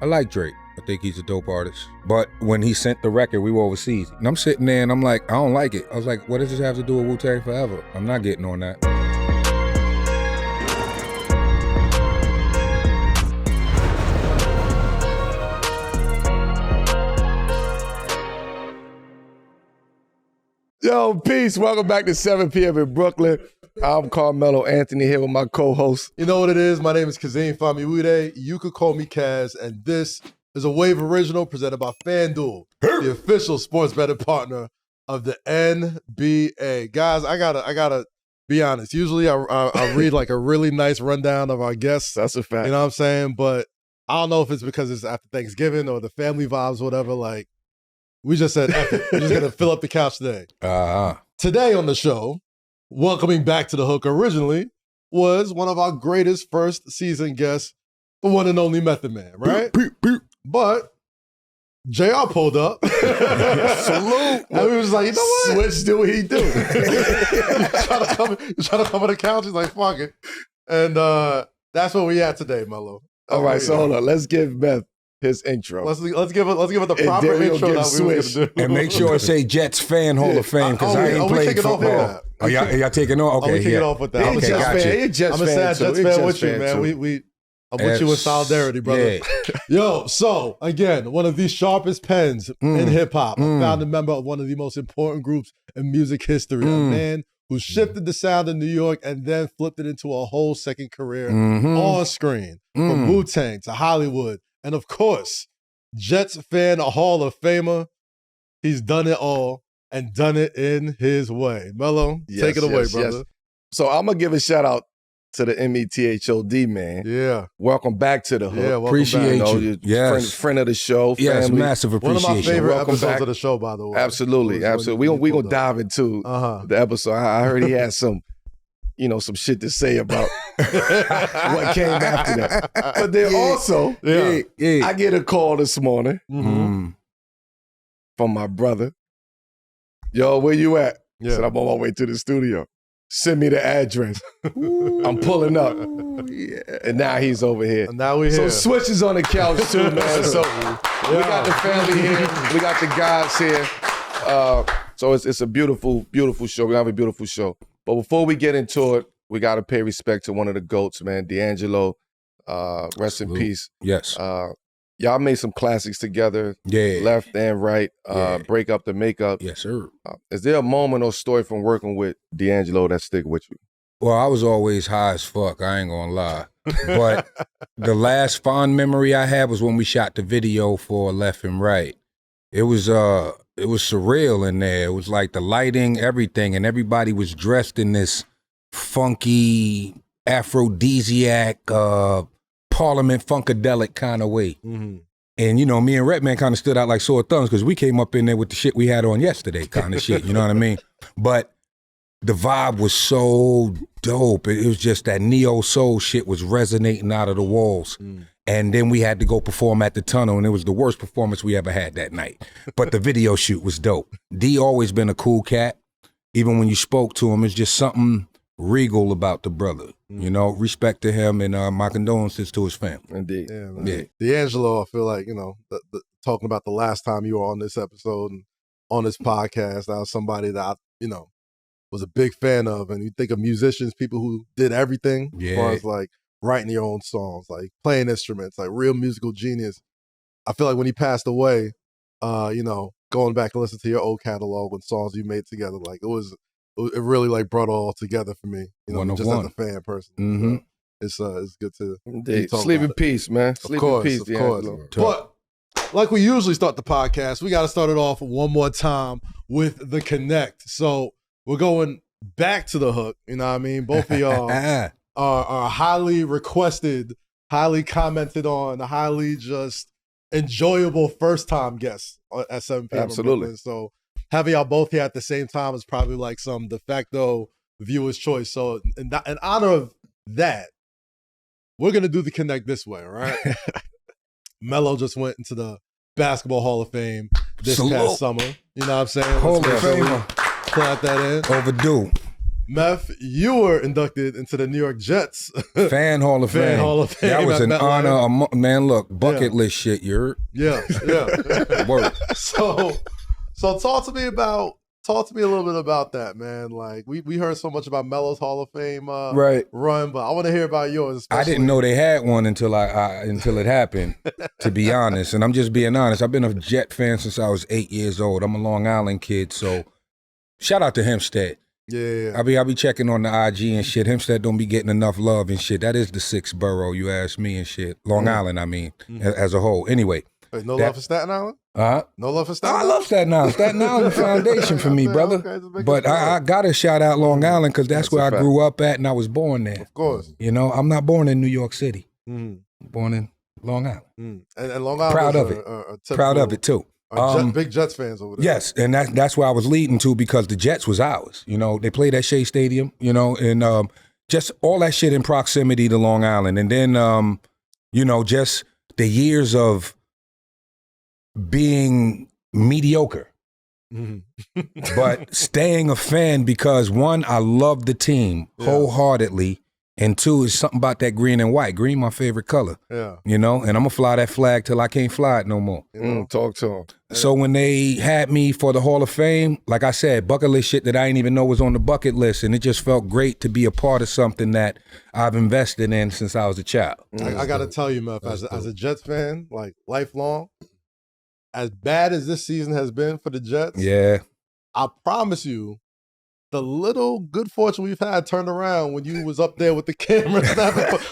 I like Drake. I think he's a dope artist. But when he sent the record, we were overseas. And I'm sitting there and I'm like, I don't like it. I was like, what does this have to do with Wu-Tang Forever? I'm not getting on that. Yo, peace. Welcome back to 7 p.m. in Brooklyn. I'm Carmelo. Anthony here with my co-host. You know what it is? My name is Kazeem Famuyide. You could call me Kaz, and this is a Wave original presented by FanDuel, the official sports betting partner of the NBA. Guys, I gotta be honest. Usually I read like a really nice rundown of our guests. That's a fact. You know what I'm saying? But I don't know if it's because it's after Thanksgiving or the family vibes, whatever. Like, we just said, F it. We're just gonna fill up the couch today. Today on the show, welcoming back to the hook originally, was one of our greatest first season guests, the one and only Method Man, right? But JR pulled up. Salute. And we was like, you know what? Switch, do what he do. trying to come on the couch. He's like, fuck it. And that's where we at today, Melo. All right, so hold on. Let's give Meth his intro. Let's give it the proper intro that we was gonna do. And make sure it say Jets Fan Hall of Fame, because I ain't played football. Are y'all taking off? Okay, we kick it off with that. I'm a Jets fan. I'm a sad Jets fan with you, man. I'm with you in solidarity, brother. Yeah. Yo, so again, one of the sharpest pens in hip-hop, a founding member of one of the most important groups in music history, a man who shifted the sound in New York and then flipped it into a whole second career on screen, from Wu-Tang to Hollywood, and of course, Jets fan, a Hall of Famer. He's done it all and done it in his way. Melo, take it away, brother. Yes. So I'm going to give a shout out to the METHOD, man. Yeah. Welcome back to the hook. Yeah, appreciate back. you. Yes. Friend of the show. Yes, family. massive appreciation. One of my favorite Welcome episodes back. of the show, by the way. Absolutely. We're going to dive into the episode. I heard he had some some shit to say about what came after that. But then also, I get a call this morning from my brother. Yo, where you at? I said, I'm on my way to the studio. Send me the address. I'm pulling up. And now he's over here. And now we're here. So Switch is on the couch too, man. So we got the family here. We got the guys here. So it's a beautiful, beautiful show. We're going to have a beautiful show. But before we get into it, we got to pay respect to one of the GOATs, man, D'Angelo. Rest in peace. Yes. Y'all made some classics together. Yeah. Left and right. Break Up to Make Up. Yes, sir. Is there a moment or story from working with D'Angelo that stick with you? Well, I was always high as fuck. I ain't gonna lie. But the last fond memory I had was when we shot the video for Left and Right. It was surreal in there. It was like the lighting, everything, and everybody was dressed in this funky aphrodisiac Parliament Funkadelic kind of way. And, me and Redman kind of stood out like sore thumbs because we came up in there with the shit we had on yesterday kind of shit, you know what I mean? But the vibe was so dope. It was just that neo-soul shit was resonating out of the walls. And then we had to go perform at the Tunnel, and it was the worst performance we ever had that night. But the video shoot was dope. D always been a cool cat. Even when you spoke to him, it's just something regal about the brother. Respect to him, and my condolences to his family. Indeed. Yeah, man. D'Angelo, I feel like, talking about the last time you were on this episode and on this podcast, that was somebody that I, was a big fan of. And you think of musicians, people who did everything, as far as like writing your own songs, like playing instruments, like real musical genius. I feel like when he passed away, going back and listening to your old catalog and songs you made together, like it really like brought it all together for me, just as a fan person. It's good to sleep in peace, man. Sleep in peace, of course. But like we usually start the podcast, we got to start it off one more time with the Connect. So we're going back to the hook. You know what I mean? Both of y'all are highly requested, highly commented on, highly just enjoyable first time guests at 7 p.m. Absolutely. So having y'all both here at the same time is probably like some de facto viewer's choice. So in honor of that, we're going to do the Connect this way, all right? Melo just went into the Basketball Hall of Fame this past summer. You know what I'm saying? Hall of Famer. Plant that in. Overdue. Meth, you were inducted into the New York Jets Fan Hall of Fame. Hall of Fame. That was an honor. Man, look, bucket Yeah. list shit. You're Yeah. word. So talk to me a little bit about that, man. Like we heard so much about Melo's Hall of Fame Right. run, but I want to hear about yours. I didn't know they had one until until it happened, to be honest. And I'm just being honest. I've been a Jet fan since I was 8 years old. I'm a Long Island kid, so shout out to Hempstead. Yeah. I be checking on the IG and shit. Hempstead don't be getting enough love and shit. That is the sixth borough, you ask me, and shit. Long Island, I mean, as a whole. Anyway. Wait, love for Staten Island? No love for Staten I Island? love Staten Island. Staten Island is the foundation for me, brother. Okay, but I got to shout out Long Island because that's where I grew up at and I was born there. Of course. You know, I'm not born in New York City. Mm-hmm. I'm born in Long Island. And Long Island Proud of it. Proud of it, too. Big Jets fans over there. Yes, and that's where I was leading to because the Jets was ours. You know, they played at Shea Stadium, you know, and just all that shit in proximity to Long Island. And then, you know, just the years of being mediocre, but staying a fan because, one, I love the team wholeheartedly. And two, is something about that green and white. Green, my favorite color. Yeah. You know, and I'm going to fly that flag till I can't fly it no more. Talk to him. So when they had me for the Hall of Fame, like I said, bucket list shit that I didn't even know was on the bucket list. And it just felt great to be a part of something that I've invested in since I was a child. I got to tell you, Meth, as a Jets fan, like lifelong, as bad as this season has been for the Jets, I promise you, the little good fortune we've had turned around when you was up there with the camera.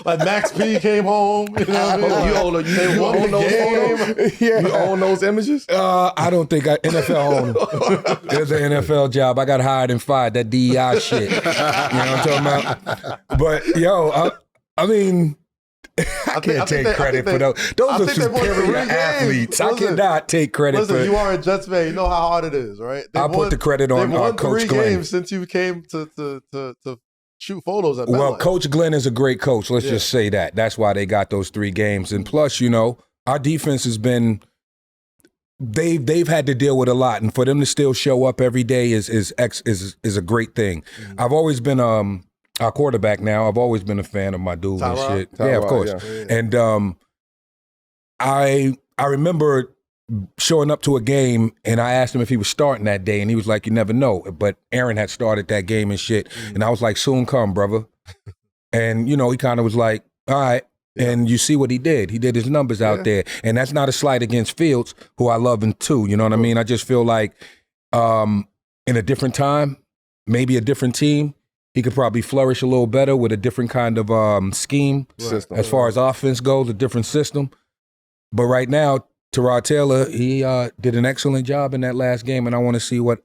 Like Max P came home. You know what I mean? You own those photos? You own those images? I don't think NFL own them. There's an NFL job. I got hired and fired. That DEI shit. You know what I'm talking about? But, yo, I mean... I can't take credit for those. Those are superior athletes. I cannot take credit for. Listen, you are a Jets fan. You know how hard it is, right? I put the credit on Coach Glenn. 3 games since you came to shoot photos at Well, MetLife. Coach Glenn is a great coach. Let's just say that. That's why they got those 3 games. And plus, you know, our defense has been. They've had to deal with a lot, and for them to still show up every day is a great thing. I've always been our quarterback now. I've always been a fan of my dude and shit. Yeah, of course. Yeah. And I remember showing up to a game and I asked him if he was starting that day and he was like, you never know. But Aaron had started that game and shit. And I was like, soon come, brother. And, you know, he kind of was like, all right. Yeah. And you see what he did. He did his numbers out there. And that's not a slight against Fields, who I love him too. You know what I mean? I just feel like in a different time, maybe a different team, he could probably flourish a little better with a different kind of scheme. System. As far as offense goes, a different system. But right now, Tyrod Taylor, he did an excellent job in that last game, and I want to see what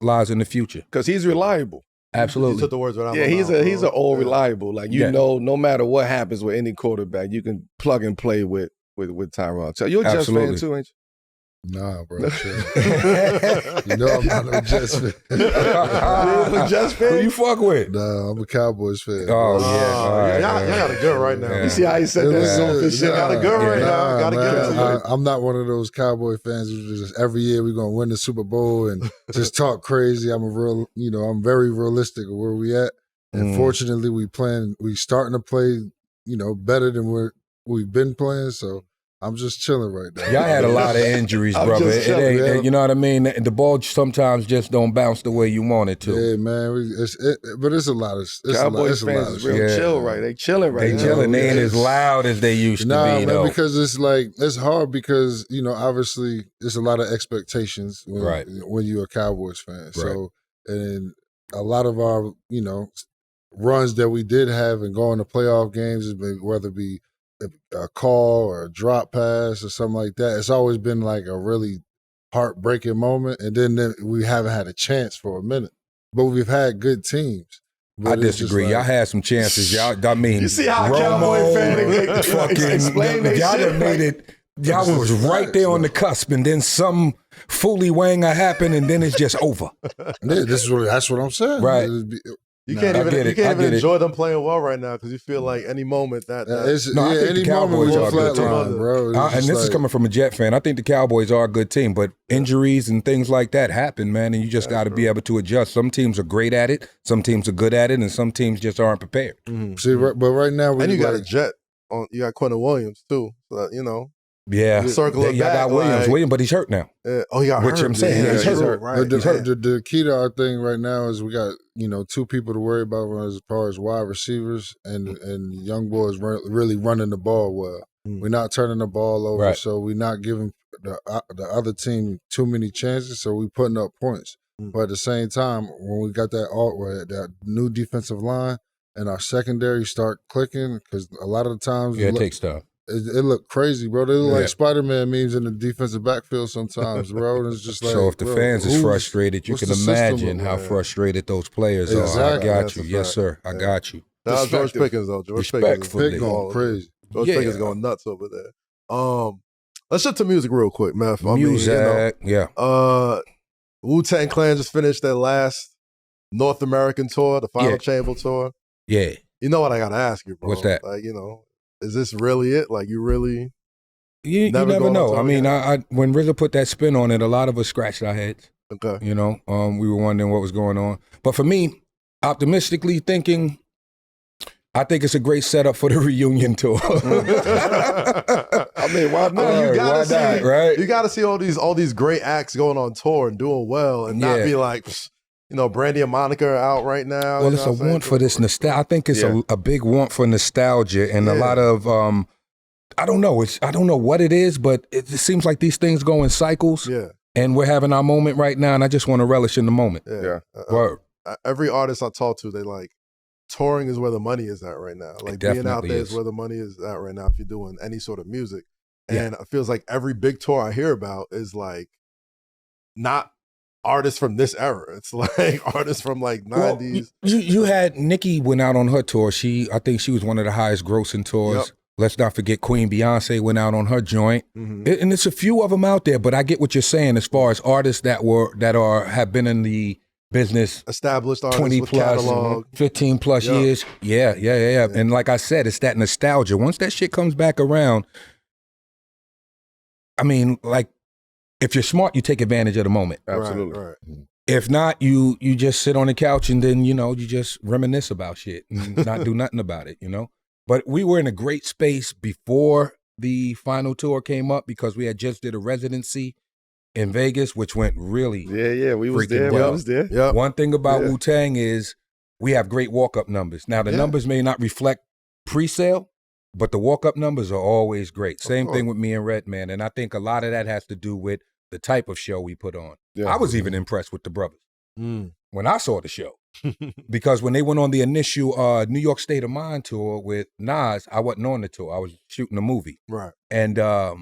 lies in the future. Because he's reliable. Absolutely. You took the words right out. Yeah, he's an all reliable. Like, you know, no matter what happens with any quarterback, you can plug and play with Tyrod. So you're a Jets fan too, ain't you? Nah, bro. You know I'm not a Jets fan. You're a Jets fan? Who you fuck with? Nah, I'm a Cowboys fan. Oh, yeah. All right, y'all got a good right now. Yeah. You see how he said that? Shit got a good right now. Got to get it to you. I'm not one of those Cowboy fans who just every year we're going to win the Super Bowl and just talk crazy. I'm very realistic of where we at. And fortunately, we starting to play, better than we've been playing. So I'm just chilling right now. Y'all had a lot of injuries, brother. You know what I mean? The ball sometimes just don't bounce the way you want it to. Yeah, man. But it's a lot of Cowboys fans is real chill, right? They chilling right now. They chilling. They ain't as loud as they used to be, man, though. because it's hard because, obviously there's a lot of expectations when you're a Cowboys fan. Right. So, and a lot of our, runs that we did have and going to playoff games, whether it be a call or a drop pass or something like that, it's always been like a really heartbreaking moment. And then we haven't had a chance for a minute. But we've had good teams. I disagree. Y'all had some chances. You see how a Cowboy fan explain y'all done made it. Y'all was right there on the cusp, and then some fooly wanger happened, and then it's just over. Yeah, that's what I'm saying. Right. You can't even enjoy them playing well right now because you feel like any moment I think the Cowboys are a good team, bro. And this is coming from a Jet fan. I think the Cowboys are a good team, but injuries and things like that happen, man, and you just got to be able to adjust. Some teams are great at it, some teams are good at it, and some teams just aren't prepared. Mm-hmm. See, but right now, you got a Jet on. You got Quentin Williams too, so you know. Yeah, circle it back. Got Williams, but he's hurt now. He got hurt. Which I'm saying, he's hurt. Right. The key to our thing right now is we got 2 people to worry about as far as wide receivers and young boys really running the ball well. We're not turning the ball over, so we're not giving the other team too many chances. So we're putting up points. But at the same time, when we got that new defensive line and our secondary start clicking, because a lot of the times it takes time. It looked crazy, bro. They look like Spider-Man memes in the defensive backfield sometimes, bro. And it's just like, so if the fans is frustrated, you can imagine how frustrated those players are. I got you. Yes, sir. I got you. That was George Pickens, though. George Pickens going crazy. George Pickens going nuts over there. Let's shift to music real quick, Meth. Music, Wu-Tang Clan just finished their last North American tour, the Final Chamber tour. Yeah. You know what I got to ask you, bro? What's that? Like, is this really it? Like, you really... You never know. I mean, I when RZA put that spin on it, a lot of us scratched our heads. Okay. We were wondering what was going on. But for me, optimistically thinking, I think it's a great setup for the reunion tour. I mean, why not? You gotta see, right? You got to see all these great acts going on tour and doing well, and not be like, Brandy and Monica are out right now. Well, it's a want for this nostalgia. I think it's a big want for nostalgia and a lot of I don't know. I don't know what it is, but it seems like these things go in cycles. Yeah. And we're having our moment right now, and I just want to relish in the moment. Yeah. Word. Every artist I talk to, they like, touring is where the money is at right now. Like, being out there is where the money is at right now if you're doing any sort of music. And it feels like every big tour I hear about is like not artists from this era. It's like artists from like 90s. You had Nicki went out on her tour. I think she was one of the highest grossing tours. Yep. Let's not forget Queen Beyonce went out on her joint. Mm-hmm. And it's a few of them out there, but I get what you're saying as far as artists that have been in the business, established artists 20 with plus, catalog. 15 plus years. Yeah. And like I said, it's that nostalgia. Once that shit comes back around, I mean, like, if you're smart, you take advantage of the moment. Absolutely. Right. If not, you just sit on the couch and then, you just reminisce about shit and not do nothing about it, But we were in a great space before the final tour came up because we had just did a residency in Vegas, which went really we was there. Well. I was there. Yep. One thing about Wu-Tang is we have great walk-up numbers. Now, the numbers may not reflect pre-sale, but the walk-up numbers are always great. Same thing with me and Redman, and I think a lot of that has to do with the type of show we put on. Yeah. I was even impressed with the brothers when I saw the show. Because when they went on the initial New York State of Mind tour with Nas, I wasn't on the tour. I was shooting a movie. Right. And I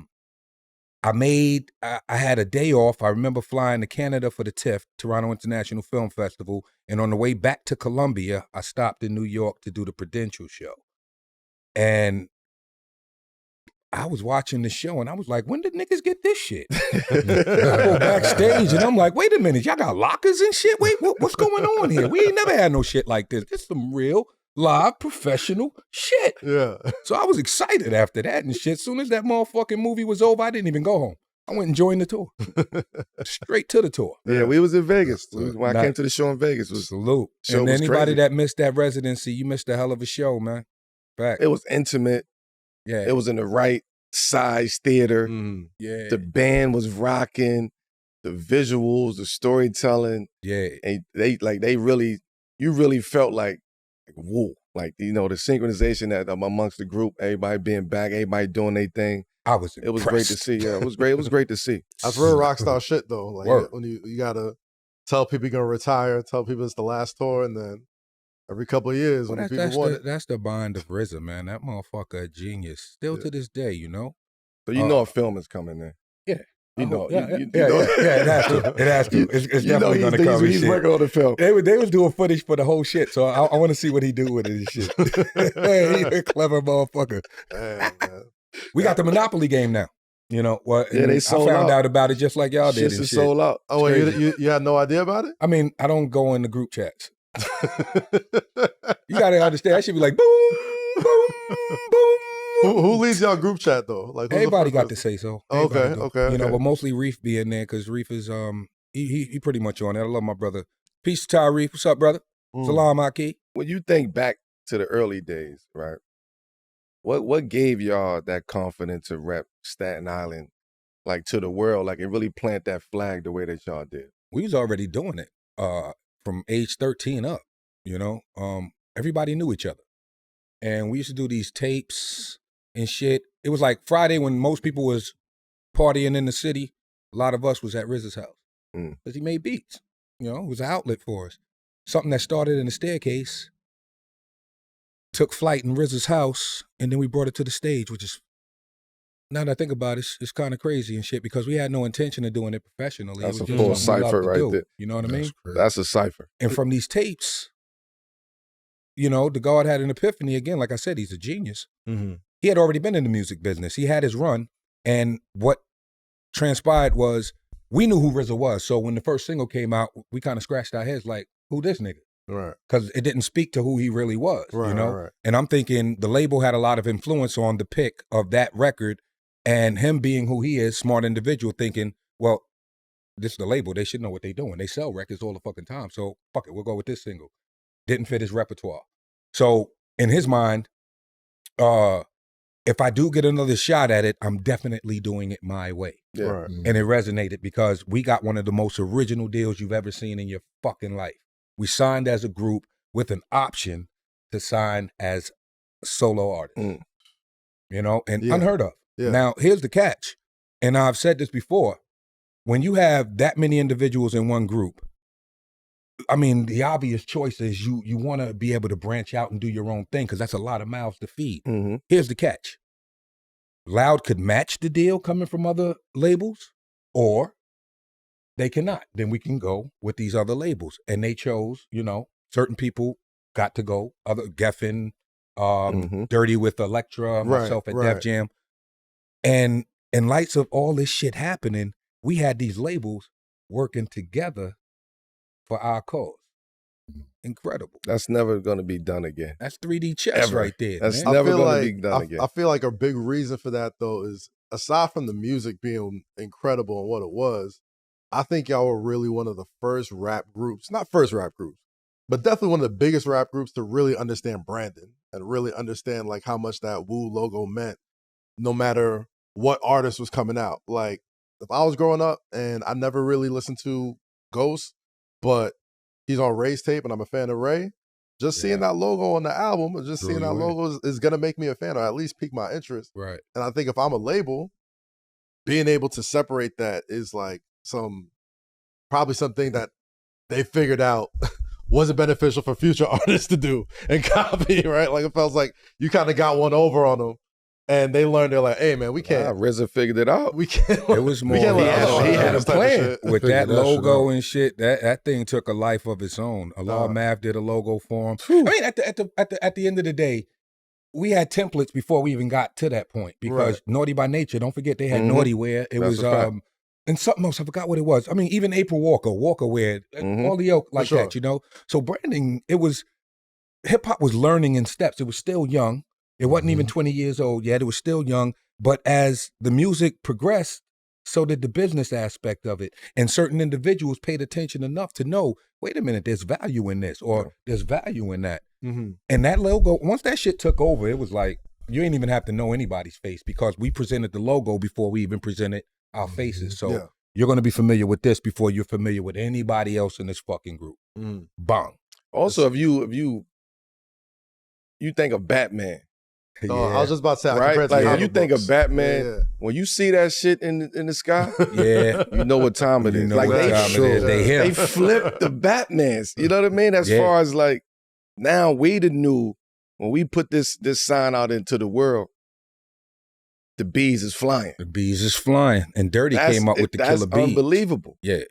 had a day off. I remember flying to Canada for the TIFF, Toronto International Film Festival. And on the way back to Columbia, I stopped in New York to do the Prudential show. And I was watching the show and I was like, when did niggas get this shit? I go backstage and I'm like, wait a minute, y'all got lockers and shit? Wait, what's going on here? We ain't never had no shit like this. This is some real, live, professional shit. Yeah. So I was excited after that and shit. As soon as that motherfucking movie was over, I didn't even go home. I went and joined the tour. Straight to the tour. Yeah, we was in Vegas. When I came to the show in Vegas. Salute. And anybody that missed that residency, you missed a hell of a show, man. Fact. It was intimate. Yeah. It was in the right size theater. Yeah. The band was rocking. The visuals, the storytelling. Yeah. And you really felt like whoa. Like, the synchronization that amongst the group, everybody being back, everybody doing their thing. It was great to see. Yeah, it was great. It was great to see. That's real rock star shit though. Like when you gotta tell people you're gonna retire, tell people it's the last tour, and then every couple of years when people want it. That's the bind of RZA, man. That motherfucker a genius. Still to this day, So you know a film is coming there. Yeah. You know. Yeah, it has to. It has to. It's definitely going to come. He's working on the film. They was doing footage for the whole shit, so I want to see what he do with it and shit. Hey, he a clever motherfucker. Man. We got the Monopoly game now. They sold out. I found out about it just like y'all did. Shit sold out. Oh, wait, you had no idea about it? I mean, I don't go in the group chats. You gotta understand. That should be like boom, boom, boom. Who leads y'all group chat though? Like everybody got to say so. Okay. You know, but mostly Reef be in there because Reef is he pretty much on that. I love my brother. Peace to Reef. What's up, brother? Salam Aki. When you think back to the early days, right? What gave y'all that confidence to rep Staten Island, like to the world, like and really plant that flag the way that y'all did? We was already doing it from age 13 up. You know, everybody knew each other, and we used to do these tapes and shit. It was like Friday when most people was partying in the city. A lot of us was at Riz's house because he made beats. You know, it was an outlet for us. Something that started in the staircase took flight in Riz's house, and then we brought it to the stage, which is, now that I think about it, it's kind of crazy and shit because we had no intention of doing it professionally. That's it was a just full something we cipher loved to right do. there. You know what I mean? That's a cipher. And from these tapes, you know, the God had an epiphany. Again, like I said, he's a genius. Mm-hmm. He had already been in the music business. He had his run. And what transpired was we knew who RZA was. So when the first single came out, we kind of scratched our heads like, who this nigga? Right. Because it didn't speak to who he really was, Right, you know? right. And I'm thinking the label had a lot of influence on the pick of that record and him being who he is, smart individual, thinking, well, this is the label. They should know what they're doing. They sell records all the fucking time. So fuck it, we'll go with this single. Didn't fit his repertoire. So in his mind, if I do get another shot at it, I'm definitely doing it my way. Yeah. Right. And it resonated because we got one of the most original deals you've ever seen in your fucking life. We signed as a group with an option to sign as solo artists. You know, and unheard of. Yeah. Now, here's the catch. And I've said this before. When you have that many individuals in one group, I mean, the obvious choice is you want to be able to branch out and do your own thing because that's a lot of mouths to feed. Mm-hmm. Here's the catch. Loud could match the deal coming from other labels, or they cannot. Then we can go with these other labels. And they chose, you know, certain people got to go, other Geffen, Dirty with Electra, myself at Def Jam. And in lights of all this shit happening, we had these labels working together for our cause. Incredible. That's never going to be done again. That's 3D chess right there. That's man. never going to be done again. I feel like a big reason for that, though, is aside from the music being incredible and what it was, I think y'all were really one of the first rap groups, not first rap groups, but definitely one of the biggest rap groups to really understand branding and really understand like how much that Wu logo meant, no matter what artist was coming out. Like, if I was growing up and I never really listened to Ghost, but he's on Ray's tape and I'm a fan of Ray, just seeing that logo on the album, or just seeing that logo is going to make me a fan, or at least pique my interest. Right. And I think if I'm a label, being able to separate that is like probably something that they figured out wasn't beneficial for future artists to do and copy, right? Like it felt like you kind of got one over on them. And they learned, they're like, hey, man, we can't. RZA figured it out. We can't. It was more. He had a plan. With that logo and shit. That thing took a life of its own. Allah Math did a logo for him. I mean, at the end of the day, we had templates before we even got to that point because Naughty by Nature, don't forget they had Naughty Wear. It was and something else, I forgot what it was. I mean, even April Walker Wear, all the ilk like that, you know? So branding, hip hop was learning in steps. It was still young. It wasn't even 20 years old yet. It was still young. But as the music progressed, so did the business aspect of it. And certain individuals paid attention enough to know, wait a minute, there's value in this or there's value in that. And that logo, once that shit took over, it was like, you ain't even have to know anybody's face because we presented the logo before we even presented our faces. So you're going to be familiar with this before you're familiar with anybody else in this fucking group. Bang. Also, if you think of Batman, I was just about to say, right? Like if you think of Batman, when you see that shit in the sky, you know what time it is. Like they flipped the Batmans. You know what I mean? As far as like now we knew when we put this sign out into the world, the bees is flying. The bees is flying. And Dirty came up with the killer bees. Unbelievable. Yeah.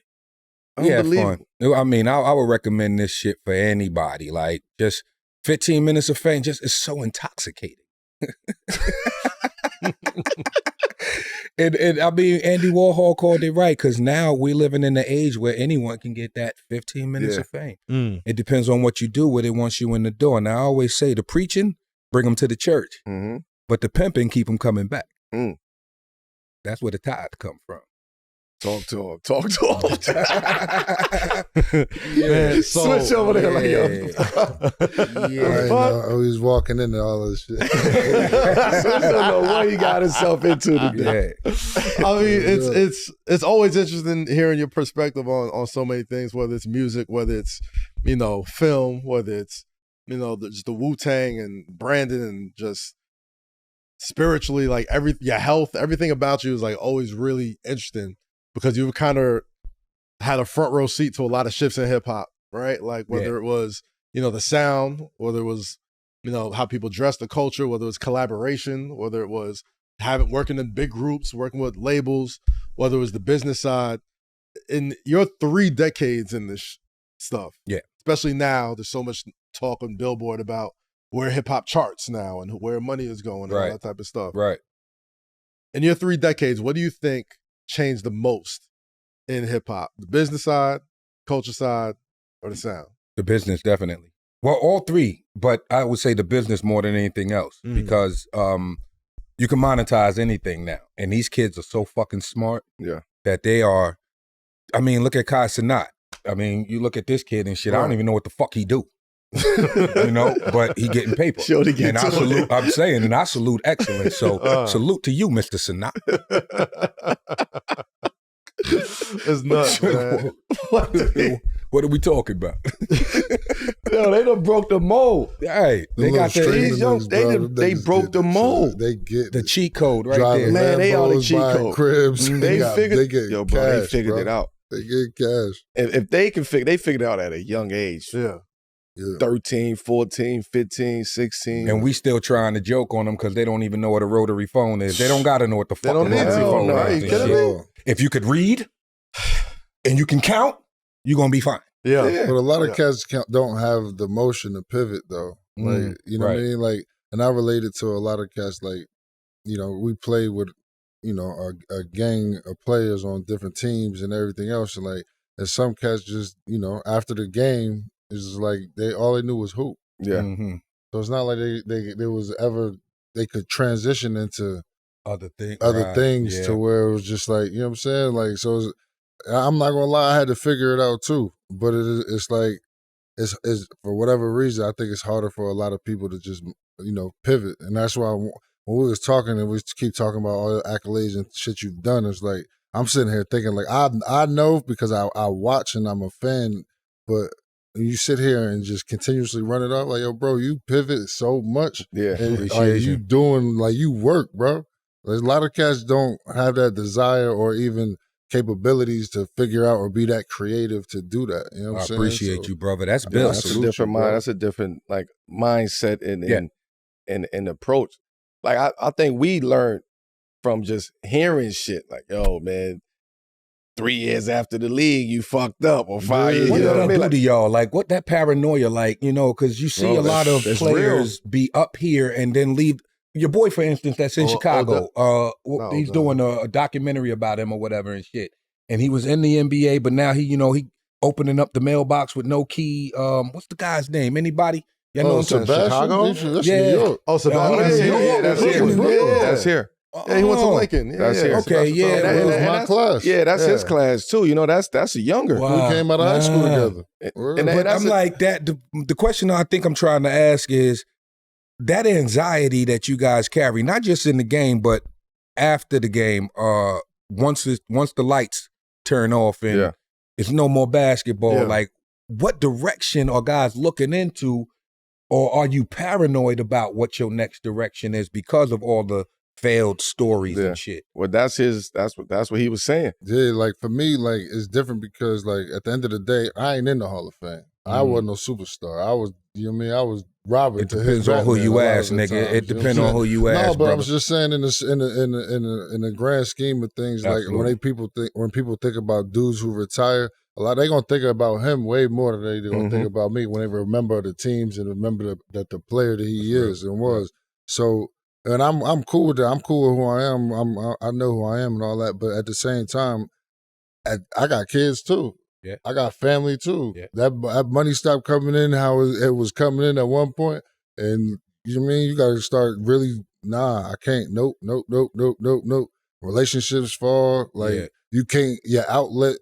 Unbelievable. Fun. I mean, I would recommend this shit for anybody. Like just 15 minutes of fame, it's so intoxicating. And I mean, Andy Warhol called it right, because now we're living in the age where anyone can get that 15 minutes of fame. It depends on what you do with it once you in the door. Now, I always say the preaching, bring them to the church. But the pimping, keep them coming back. That's where the tithe come from. Talk. Man, so, switch over there like yo. I was walking into all this shit. I don't know what he got himself into today. I mean, it's always interesting hearing your perspective on so many things, whether it's music, whether it's, you know, film, whether it's, you know, just the Wu-Tang and Brandon and just spiritually, like your health, everything about you is like always really interesting because you've kind of had a front row seat to a lot of shifts in hip hop, right? Like whether it was, you know, the sound, whether it was, you know, how people dress the culture, whether it was collaboration, whether it was working in big groups, working with labels, whether it was the business side. In your 3 decades in this stuff, especially now, there's so much talk on Billboard about where hip hop charts now and where money is going and all that type of stuff. Right. In your 3 decades, what do you think changed the most in hip hop? The business side, culture side, or the sound? The business, definitely. Well, all 3, but I would say the business more than anything else because you can monetize anything now. And these kids are so fucking smart that they are, I mean, look at Kai Cenat. I mean, you look at this kid and shit, I don't even know what the fuck he do. You know, but he getting paper. And I salute, I'm saying, and I salute excellence. So salute to you, Mr. Cenat. It's nuts, man. What are we talking about? Yo, they done broke the mold. Hey, they got these young, they broke the mold. They get the cheat code right there. Man, they are the cheat code. Cribs. They figured it out. They get cash. If they can figure, they figured it out at a young age. Yeah. 13, 14, 15, 16. And we still trying to joke on them because they don't even know what a rotary phone is. They don't got to know what the fuck a rotary phone is. If you could read and you can count, you're going to be fine. Yeah. But a lot of cats don't have the motion to pivot, though. Like, you know what I mean? Like, and I related to a lot of cats, like, you know, we play with, you know, a gang of players on different teams and everything else. And like, and some cats just, you know, after the game, it's just like all they knew was hoop. Yeah. So it's not like they was ever, they could transition into other things to where it was just like, you know what I'm saying? Like, so I'm not gonna lie, I had to figure it out too. But it's like, it's for whatever reason, I think it's harder for a lot of people to just, you know, pivot. And that's why when we was talking and we keep talking about all the accolades and shit you've done, it's like, I'm sitting here thinking like, I know because I watch and I'm a fan, but you sit here and just continuously run it up like, yo, bro, you pivot so much. Yeah. And like, you doing, like, you work, bro. There's a lot of cats don't have that desire or even capabilities to figure out or be that creative to do that. You know what I'm saying? I appreciate you, brother. That's Bill. That's a different mind. That's a different like mindset and approach. Like I think we learned from just hearing shit like, yo, man, 3 years after the league, you fucked up, or 5 years. What You know did what I that mean? do Like, to y'all? Like, what that paranoia like, you know, because you see a lot of players be up here and then leave. Your boy, for instance, that's in Chicago. He's doing a documentary about him or whatever and shit. And he was in the NBA, but now he opening up the mailbox with no key. What's the guy's name? Anybody? You know what I'm saying? Chicago? That's New York. Oh, Sebastian. That's here. Yeah, he went to Lincoln. That's here. Okay, yeah. That was my class. Yeah, that's his class too. You know, that's a younger. Wow. We came out of high school together. But I'm like that. The question I think I'm trying to ask is that anxiety that you guys carry, not just in the game, but after the game. Once the lights turn off and it's no more basketball. Yeah. Like, what direction are guys looking into, or are you paranoid about what your next direction is because of all the failed stories and shit? Well, that's what he was saying. Yeah, like for me, like it's different because like at the end of the day, I ain't in the Hall of Fame. I wasn't no superstar. I was, you know what I mean? I was Robert. It depends on who you ask, nigga. It depends on who you ask. No, but brother. I was just saying in the grand scheme of things, Absolutely. like when people think about dudes who retire, a lot they gonna think about him way more than they're gonna think about me when they remember the teams and remember that the player that he is and was. So And I'm cool with that. I'm cool with who I am. I know who I am and all that. But at the same time, I got kids too. Yeah. I got family too. Yeah. That money stopped coming in how it was coming in at one point. And you know what I mean? You got to start really, I can't. Nope. Relationships fall. Like you can't, your outlet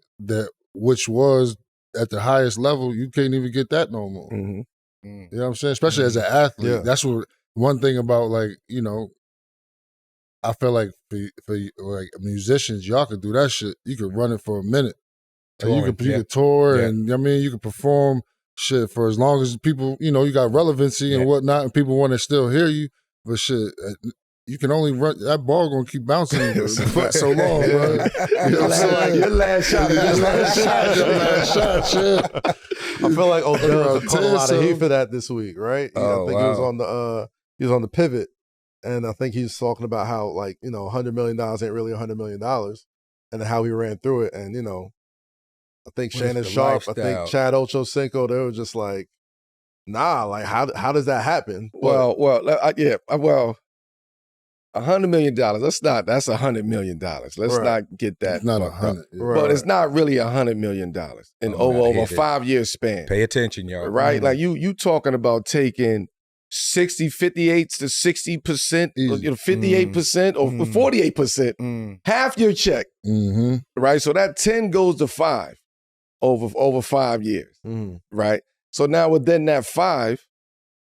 which was at the highest level, you can't even get that no more. Mm-hmm. You know what I'm saying? Especially as an athlete. Yeah. That's what one thing about, like, you know, I feel like for like musicians, y'all could do that shit. You could run it for a minute. Like you could tour and, you know what I mean, you could perform shit for as long as people, you know, you got relevancy and whatnot, and people want to still hear you. But shit, you can only run, that ball gonna keep bouncing for so long, bro. You know what I'm saying? Your last shot. Your last shot, shit. I feel like Odell caught a lot of heat for that this week, right? I think he was on the pivot, and I think he's talking about how, like, you know, $100 million ain't really $100 million, and how he ran through it. And, you know, I think Shannon Sharp, I think Chad Ochocinco, they were just like, nah, like how does that happen? Well, $100 million. That's $100 million. Let's not get that. It's not 100, but it's not really $100 million in over a 5-year span. Pay attention, y'all. Right, Mm-hmm. like you talking about taking 58 to 60%, you know, 58% or 48%, half your check. Mm-hmm. Right, so that 10 goes to 5 over 5 years. Right, so now within that 5,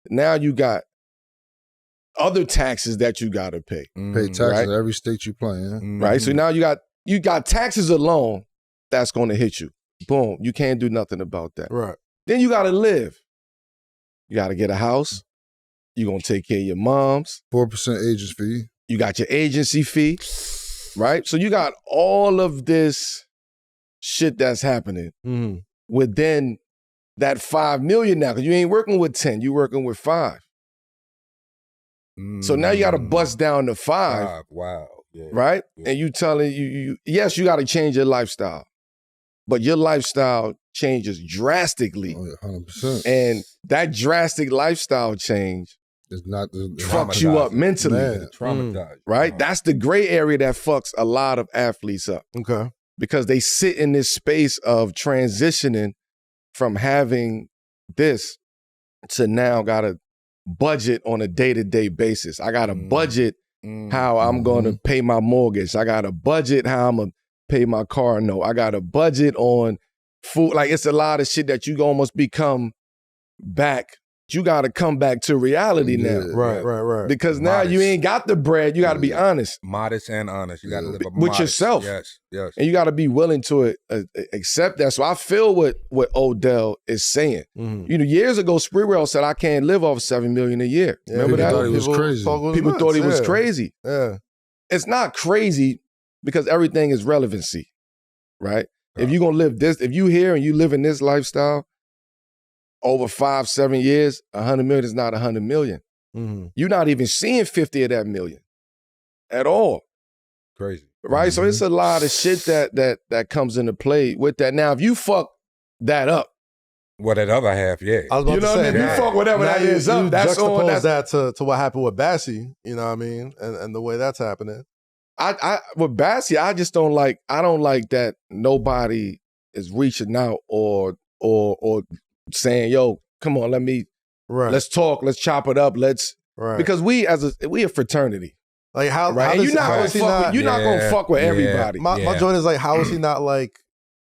now you got other taxes that you got to pay. Pay taxes in every state you play in. Right, so now you got taxes alone that's going to hit you. Boom, you can't do nothing about that. Right. Then you got to live. You got to get a house. You're going to take care of your moms. 4% agent fee. You got your agency fee, right? So you got all of this shit that's happening within that $5 million now, because you ain't working with 10, you working with 5. So now you got to bust down to 5. Wow. Yeah. Right? Yeah. And you telling you yes, you got to change your lifestyle, but your lifestyle changes drastically. Oh, yeah, 100%. And that drastic lifestyle change it's not fucks you up mentally. Traumatized. Right? That's the gray area that fucks a lot of athletes up. Okay. Because they sit in this space of transitioning from having this to now got to budget on a day-to-day basis. I got to budget how I'm going to pay my mortgage. I got to budget how I'm going to pay my car note. I got to budget on food. Like, it's a lot of shit that you almost become back. You got to come back to reality now. Right. Because now you ain't got the bread. You got to be honest. Modest and honest. You got to live up with yourself. Yes. And you got to be willing to accept that. So I feel what Odell is saying. You know, years ago, Spreewell said, I can't live off $7 million a year. Remember that? Thought he was crazy. People thought he was crazy. Yeah. It's not crazy because everything is relevancy, right? If you're going to live this, if you here and you live in this lifestyle over 5-7 years, 100 million is not 100 million. You're not even seeing 50 of that million at all. Crazy. Right? So it's a lot of shit that comes into play with that. Now, if you fuck that up, well, that other half, yeah. I was about you know to what I say, mean? You fuck whatever that is up. That's on. That to what happened with Bassie, you know what I mean? And the way that's happening. I with Bassie, I just don't like that nobody is reaching out or saying, yo, come on, let's talk, let's chop it up, because we a fraternity. Like how and you're not gonna fuck with everybody. My joint is like, how is he not like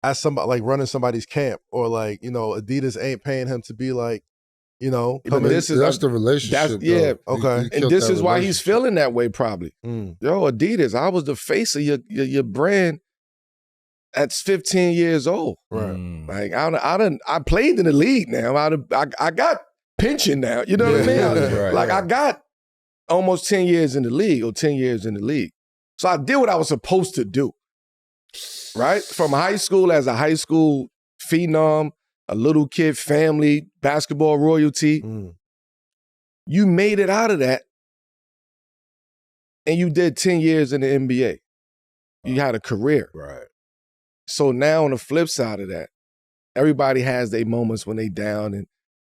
as somebody like running somebody's camp, or like, you know, Adidas ain't paying him to be like, you know, that's the relationship. Okay. And this is why he's feeling that way probably. Yo, Adidas, I was the face of your brand at 15 years old. Right. Like I played in the league now. I got pension now. You know what I mean? I got almost 10 years in the league, or 10 years in the league. So I did what I was supposed to do. Right? From high school, as a high school phenom, a little kid, family, basketball royalty. You made it out of that, and you did 10 years in the NBA. You had a career. Right. So now on the flip side of that, everybody has their moments when they down,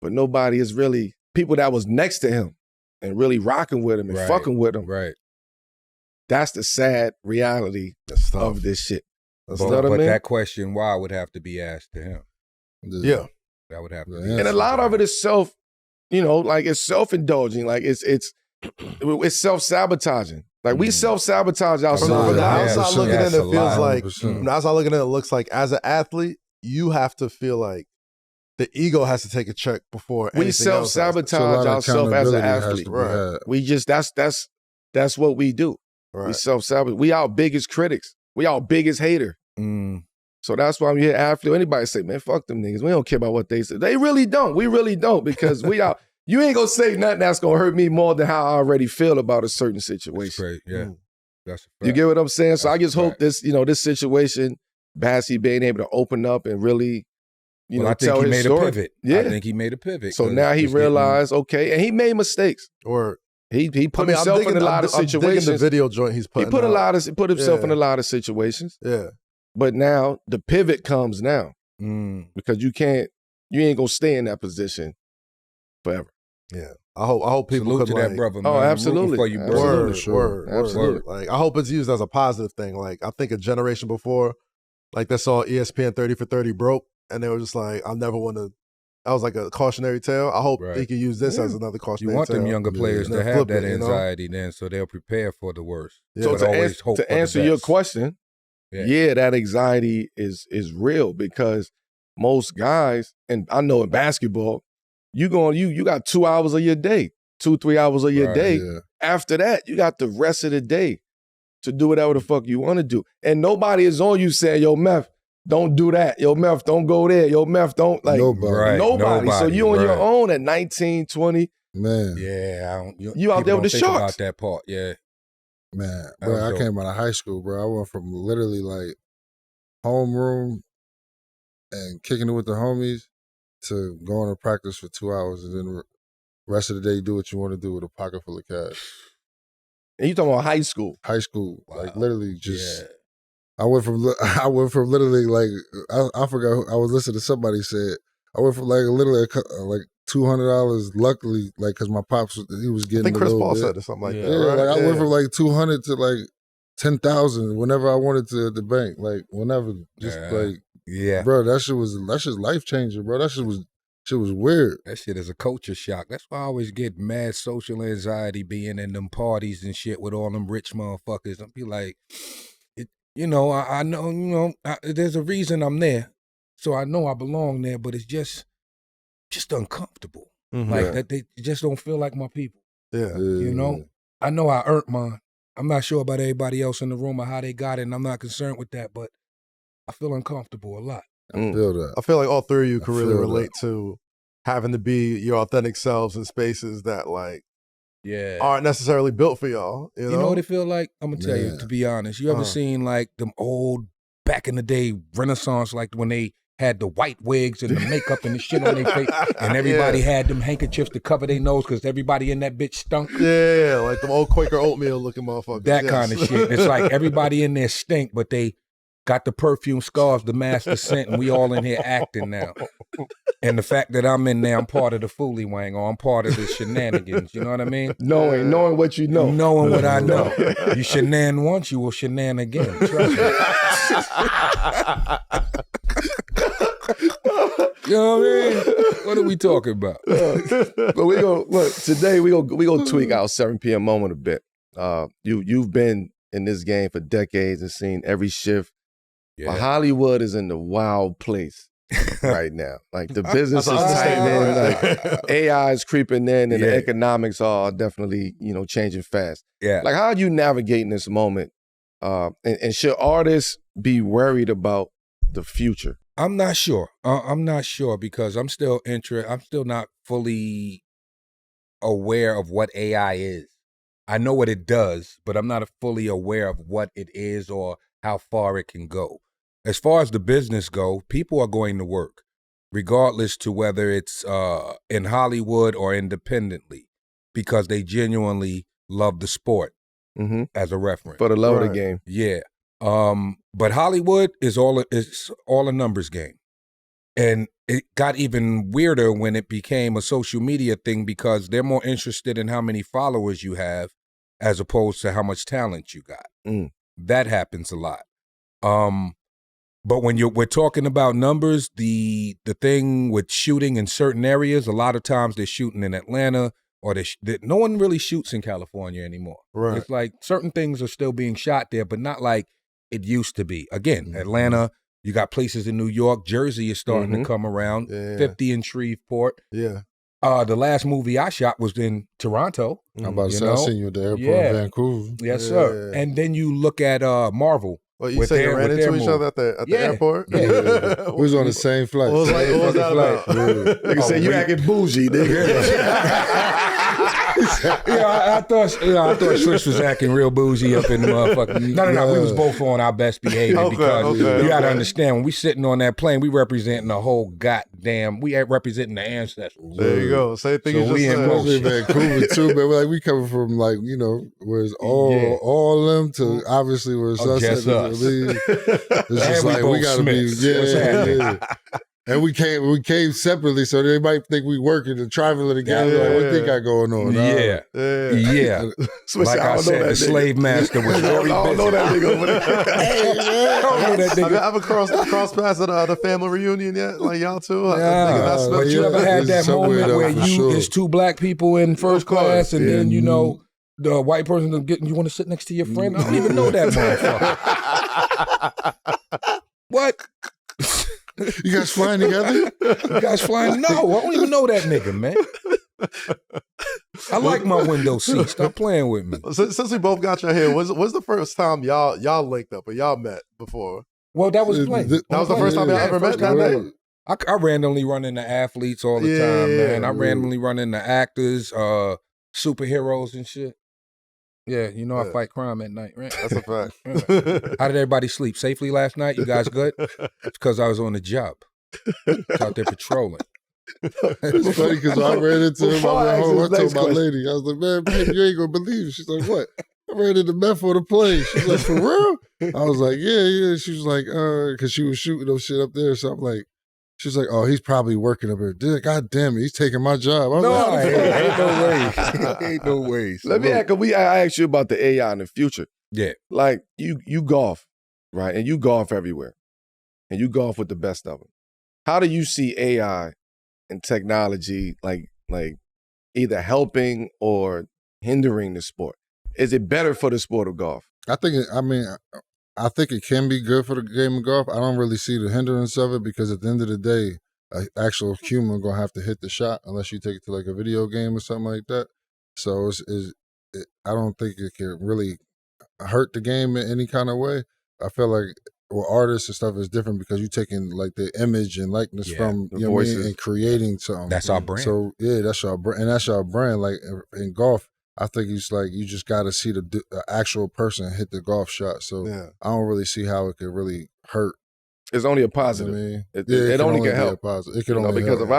but nobody is really, people that was next to him and really rocking with him and fucking with him. Right. That's the sad reality of this shit. But that question why would have to be asked to him. Yeah. That would have to be. And a lot of it is it's self-indulging. Like it's self-sabotaging. Like we self-sabotage ourselves. From the outside looking in, it feels like, from the outside looking in, it looks like as an athlete, you have to feel like the ego has to take a check before we self-sabotage ourselves as an athlete. Right. We just that's what we do. Right. We self-sabotage. We our biggest critics. We our biggest hater. So that's why when you hear athlete, anybody say, man, fuck them niggas. We don't care about what they say. They really don't. We really don't, because you ain't gonna say nothing that's gonna hurt me more than how I already feel about a certain situation. That's great. Yeah. That's a fact. You get what I'm saying? So I just hope this situation, Bassy being able to open up and really, I think tell he his made story. a pivot. Yeah. I think he made a pivot. So now he realized, okay, and he made mistakes. Or he put himself in a lot of situations. The video joint he's putting. He put himself in a lot of situations. Yeah. But now the pivot comes now. Because you ain't gonna stay in that position forever. Yeah. I hope people salute could to that brother, man. Oh, absolutely. For you, bro. Word. Absolutely. Like I hope it's used as a positive thing. Like I think a generation before, like they saw ESPN 30 for 30 broke, and they were just like, I'll never want to. That was like a cautionary tale. I hope they can use this as another cautionary tale. You want them younger players to have that anxiety then, so they'll prepare for the worst. So to answer your question, that anxiety is real, because most guys, and I know in basketball, you got 2 hours of your day, 2-3 hours of your day. Yeah. After that, you got the rest of the day to do whatever the fuck you want to do. And nobody is on you saying, yo, Meth, don't do that. Yo, Meth, don't go there. Yo, Meth, don't, like, nobody. So you on your own at 19, 20. Man. Yeah. You out there with the sharks. About that part, yeah. Man, bro, I came out of high school, bro. I went from literally like homeroom and kicking it with the homies to going to practice for 2 hours, and then the rest of the day do what you want to do with a pocket full of cash. And you talking about high school? High school, like literally just. Yeah. I went from literally like I forgot. I was listening to somebody said I went from like literally like $200. Luckily, like because my pops he was getting. I think a Chris little Paul bit. said or something like that. Yeah, right? like I went from like 200 to like 10,000 whenever I wanted to at the bank. Like whenever, just bro, that shit was life changing, bro. That shit was weird. That shit is a culture shock. That's why I always get mad social anxiety being in them parties and shit with all them rich motherfuckers. I'll be like. I know, there's a reason I'm there, so I know I belong there, but it's just uncomfortable. Like that they just don't feel like my people. Yeah. I know I earned mine. I'm not sure about everybody else in the room or how they got it, and I'm not concerned with that, but I feel uncomfortable a lot. I feel that. I feel like all three of you can really relate to having to be your authentic selves in spaces that aren't necessarily built for y'all. You know what it feel like? I'm gonna tell you, to be honest. You ever seen like them old back in the day Renaissance, like when they had the white wigs and the makeup and the shit on their face, and everybody had them handkerchiefs to cover their nose because everybody in that bitch stunk? Yeah, like them old Quaker oatmeal looking motherfuckers. That kind of shit. It's like everybody in there stink, but they got the perfume scarves to mask the scent, and we all in here acting now. And the fact that I'm in there, I'm part of the foolie wang, or I'm part of the shenanigans. You know what I mean? Knowing what you know. Knowing what I know. You shenan once, you will shenan again. Trust me. You know what I mean? What are we talking about? But we go look today. We go tweak our 7 p.m. moment a bit. You've been in this game for decades and seen every shift. Yeah. But Hollywood is in the wild place right now. Like the business is tightening, like AI is creeping in, and the economics are definitely changing fast. Yeah. Like how are you navigating this moment? And should artists be worried about the future? I'm not sure. I'm not sure because I'm still not fully aware of what AI is. I know what it does, but I'm not fully aware of what it is or how far it can go. As far as the business go, people are going to work, regardless to whether it's in Hollywood or independently, because they genuinely love the sport as a reference. For the love of the game. Yeah. But Hollywood is all a numbers game. And it got even weirder when it became a social media thing because they're more interested in how many followers you have as opposed to how much talent you got. That happens a lot. But when we're talking about numbers, the thing with shooting in certain areas, a lot of times they're shooting in Atlanta or no one really shoots in California anymore. Right. It's like certain things are still being shot there, but not like it used to be. Again, Atlanta, you got places in New York, Jersey is starting to come around, 50 in Shreveport. Yeah. The last movie I shot was in Toronto. I'm about to say, I seen you at the airport in Vancouver. Yes, sir. And then you look at Marvel. Well, you say you ran into each other at the airport? Yeah. We was on the same flight. What was that about? Nigga said you acting bougie, nigga. I thought Swish was acting real bougie up in the motherfucking. No. We was both on our best behavior because you got to understand when we sitting on that plane, we representing the whole goddamn. We ain't representing the ancestors. There you go. Same thing you just said. Mostly Vancouver too, but like we coming from like where it's all them to obviously where it's us. Just us. It's just like we gotta be And we came separately, so they might think we working and traveling together. Like, what they got going on? Yeah. Like I said, the slave master was very busy. I don't know that nigga over there. I don't know that nigga. I've crossed paths at the family reunion yet? Like y'all too? But you ever had that moment where there's two black people in first class, and then the white person you want to sit next to your friend? I don't even know that motherfucker. What? You guys flying together? You guys flying? No, I don't even know that nigga, man. I like my window seat. Stop playing with me. Since we both got your hair, when's the first time y'all linked up or y'all met before? Well, that was playing. That was the first time y'all ever met that day? I randomly run into athletes all the time, man. I randomly run into actors, superheroes and shit. Yeah, I fight crime at night, right? That's a fact. How did everybody sleep safely last night? You guys good? It's because I was on the job. Out there patrolling. It's funny because I ran into him. I went home. I told my lady, I was like, man, babe, you ain't going to believe it. She's like, what? I ran into Meth on the plane. She's like, for real? I was like, yeah. She was like, because she was shooting those shit up there. So I'm like, she's like, oh, he's probably working up here. God damn it, he's taking my job. Ain't no way. Ain't no way. Let me ask, I asked you about the AI in the future. Yeah. Like, you golf, right? And you golf everywhere. And you golf with the best of them. How do you see AI and technology like either helping or hindering the sport? Is it better for the sport of golf? I think it can be good for the game of golf. I don't really see the hindrance of it because at the end of the day, an actual human gonna have to hit the shot unless you take it to like a video game or something like that. So I don't think it can really hurt the game in any kind of way. I feel like with artists and stuff is different because you're taking like the image and likeness from you know what I mean, and creating something. That's our brand. So that's our brand, and that's our brand. Like in golf, I think it's like you just got to see the actual person hit the golf shot. So I don't really see how it could really hurt. It's only a positive. You know what I it mean? It only only can help. Positive. It can only because help. if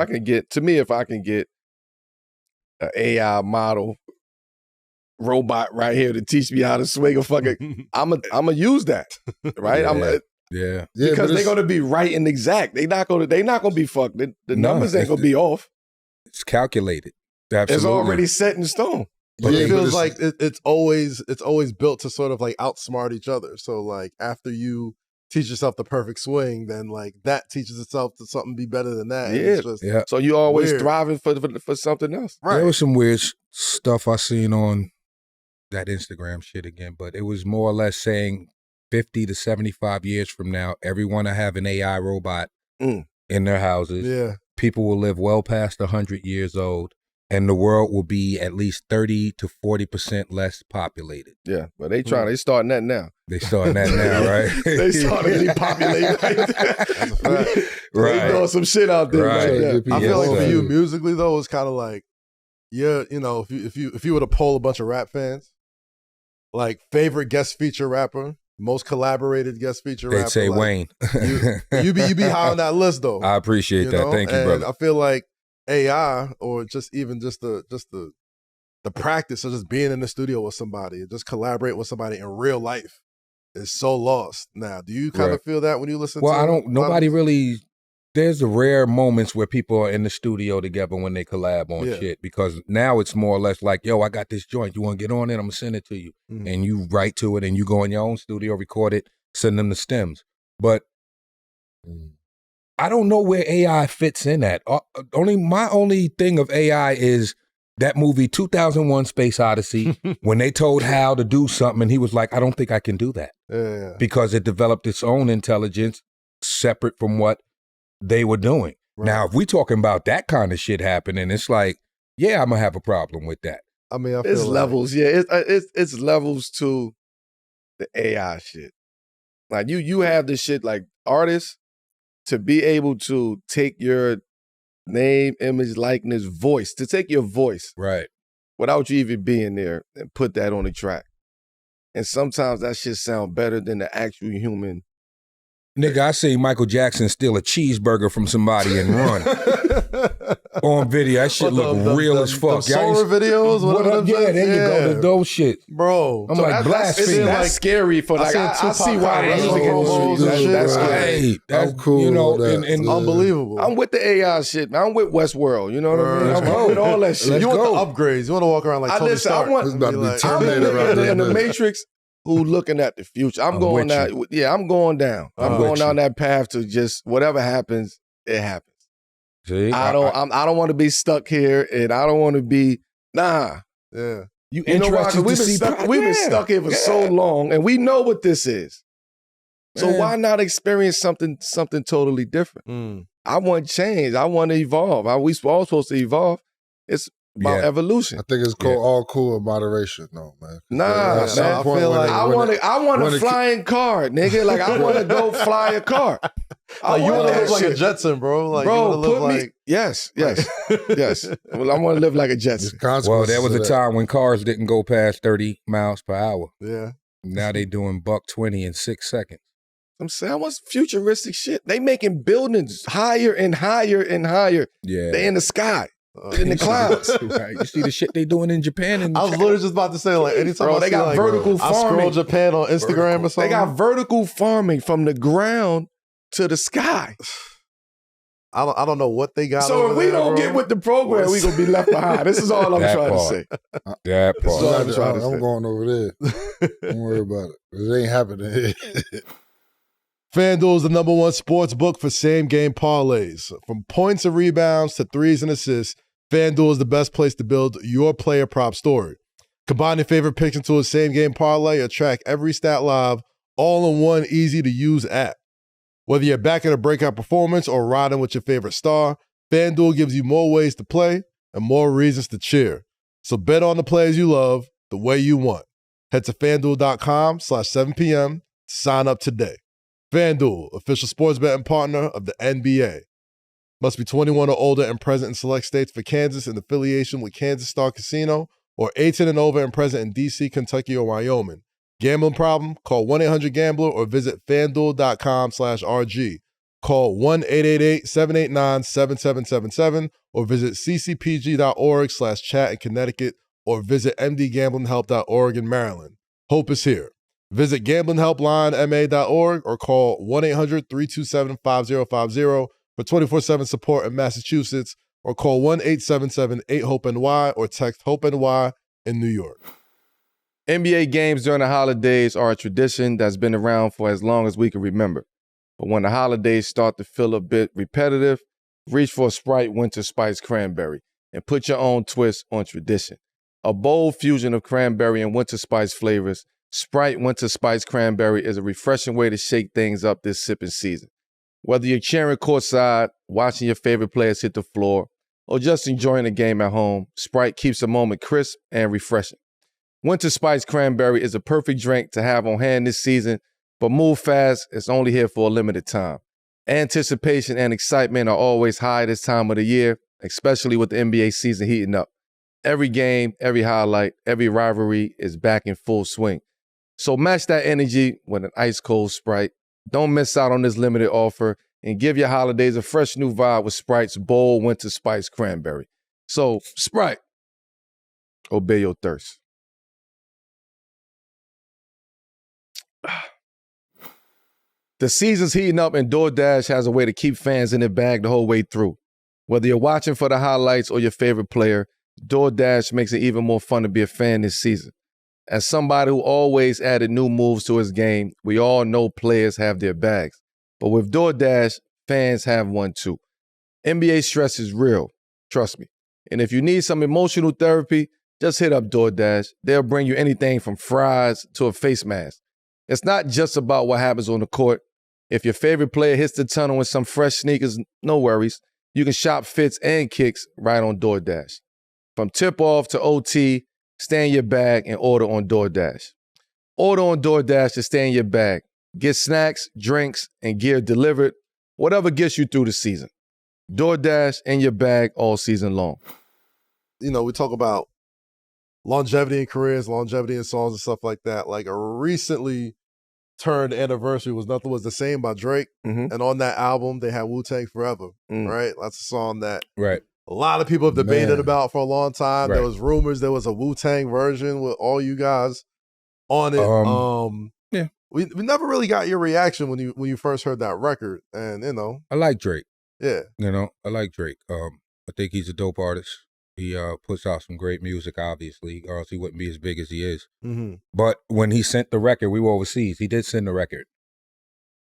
I can get an AI model robot right here to teach me how to swing a fucking, I'm a use that, right? Because they're gonna be right and exact. They're not gonna be fucked. The numbers ain't gonna be off. It's calculated. Absolutely. It's already set in stone. But it feels like it's always built to sort of like outsmart each other. So like after you teach yourself the perfect swing, then like that teaches itself to something be better than that. Yeah. So you always striving for something else. Right. There was some weird stuff I seen on that Instagram shit again, but it was more or less saying 50 to 75 years from now, everyone will have an AI robot in their houses. Yeah. People will live well past 100 years old, and the world will be at least 30 to 40% less populated. Yeah, but they starting that now. They starting that now, right? They starting to depopulate. Right. They doing some shit out there. Right. I feel like for you musically though, it's kind of like, if you were to poll a bunch of rap fans, like favorite guest feature rapper, most collaborated guest feature rapper, they'd say like, Wayne. you be high on that list though. I appreciate that. Thank you, brother. I feel like AI or just the practice of just being in the studio with somebody and just collaborate with somebody in real life is so lost now. Do you kind of feel that when you listen to nobody really there's the rare moments where people are in the studio together when they collab on shit, because now it's more or less like, yo, I got this joint. You want to get on it? I'm going to send it to you. And you write to it and you go in your own studio, record it, send them the stems. But I don't know where AI fits in at. My only thing of AI is that movie 2001 Space Odyssey, when they told Hal to do something and he was like, I don't think I can do that. Because it developed its own intelligence separate from what they were doing. Right. Now, if we talking about that kind of shit happening, it's like, yeah, I'm gonna have a problem with that. I mean, it's levels. Yeah, it's levels to the AI shit. Like you have this shit like artists to be able to take your name, image, likeness, voice, to take your voice, right, without you even being there, and put that on the track. And sometimes that shit sound better than the actual human. Nigga, I seen Michael Jackson steal a cheeseburger from somebody and run on video. That shit look real as fuck. Solar videos? Yeah, there you go. Those shit. Bro. I'm like, blasphemy. That's scary for like, I see why the music industry. That's scary. That's cool. You know, and unbelievable. I'm with the AI shit, man. I'm with Westworld. You know what I mean? I'm with all that shit. You want the upgrades. You want to walk around like Tony Stark. It's about to be Terminator out there. In the Matrix, who looking at the future. I'm going down. Yeah, I'm going down. I'm going down that path to just whatever happens, it happens. See, I don't want to be stuck here, and I don't want to be Yeah. You know why? Because we've been stuck here for so long, and we know what this is. So why not experience something totally different? I want change. I want to evolve. We all supposed to evolve. It's about evolution. I think it's all cool in moderation, though, man. Nah, man. I feel like I want a flying car, nigga. Like I want to go fly a car. You want to live like a Jetson, bro. Like, bro, you live like... Yes. Well, I want to live like a Jetson. Well, there was a time when cars didn't go past 30 miles per hour. Yeah. Now they doing $120 in 6 seconds. I'm saying, what's futuristic shit? They making buildings higher and higher and higher. Yeah. They in the sky. In the clouds. Right. You see the shit they doing in Japan? I was literally just about to say, like, anytime they got vertical farming. I scroll Japan on Instagram or something. They got vertical farming from the ground to the sky. I don't know what they got. So if we don't get with the program, we gonna be left behind. This is all I'm trying to say. That part. I'm going over there. Don't worry about it. It ain't happening here. FanDuel is the #1 sports book for same-game parlays. From points and rebounds to threes and assists, FanDuel is the best place to build your player prop story. Combine your favorite picks into a same-game parlay or track every stat live all in one easy-to-use app. Whether you're backing a breakout performance or riding with your favorite star, FanDuel gives you more ways to play and more reasons to cheer. So bet on the players you love the way you want. Head to FanDuel.com/7PM to sign up today. FanDuel, official sports betting partner of the NBA. Must be 21 or older and present in select states for Kansas in affiliation with Kansas Star Casino, or 18 and over and present in D.C., Kentucky, or Wyoming. Gambling problem? Call 1-800-GAMBLER or visit FanDuel.com/RG. Call 1-888-789-7777 or visit ccpg.org/chat in Connecticut or visit mdgamblinghelp.org in Maryland. Hope is here. Visit gamblinghelplinema.org or call 1-800-327-5050 for 24/7 support in Massachusetts, or call 1-877-8-HOPE-NY or text HOPE-NY in New York. NBA games during the holidays are a tradition that's been around for as long as we can remember. But when the holidays start to feel a bit repetitive, reach for a Sprite Winter Spice Cranberry and put your own twist on tradition. A bold fusion of cranberry and winter spice flavors, Sprite Winter Spice Cranberry is a refreshing way to shake things up this sipping season. Whether you're cheering courtside, watching your favorite players hit the floor, or just enjoying the game at home, Sprite keeps the moment crisp and refreshing. Winter Spice Cranberry is a perfect drink to have on hand this season, but move fast, it's only here for a limited time. Anticipation and excitement are always high this time of the year, especially with the NBA season heating up. Every game, every highlight, every rivalry is back in full swing. So match that energy with an ice-cold Sprite. Don't miss out on this limited offer and give your holidays a fresh new vibe with Sprite's bold Winter Spice Cranberry. So, Sprite, obey your thirst. The season's heating up and DoorDash has a way to keep fans in their bag the whole way through. Whether you're watching for the highlights or your favorite player, DoorDash makes it even more fun to be a fan this season. As somebody who always added new moves to his game, we all know players have their bags. But with DoorDash, fans have one too. NBA stress is real, trust me. And if you need some emotional therapy, just hit up DoorDash. They'll bring you anything from fries to a face mask. It's not just about what happens on the court. If your favorite player hits the tunnel with some fresh sneakers, no worries. You can shop fits and kicks right on DoorDash. From tip-off to OT, stay in your bag and order on DoorDash. Order on DoorDash to stay in your bag. Get snacks, drinks, and gear delivered, whatever gets you through the season. DoorDash in your bag all season long. You know, we talk about longevity in careers, longevity in songs and stuff like that. Like a recently turned anniversary was Nothing Was the Same by Drake. Mm-hmm. And on that album, they had Wu-Tang Forever, right? That's a song that right. a lot of people have debated about for a long time. Right. There was rumors there was a Wu-Tang version with all you guys on it. Yeah. We never really got your reaction when you first heard that record. And, you know. I like Drake. Yeah. You know, I like Drake. I think he's a dope artist. He puts out some great music, obviously, or else he wouldn't be as big as he is. Mm-hmm. But when he sent the record, we were overseas. He did send the record.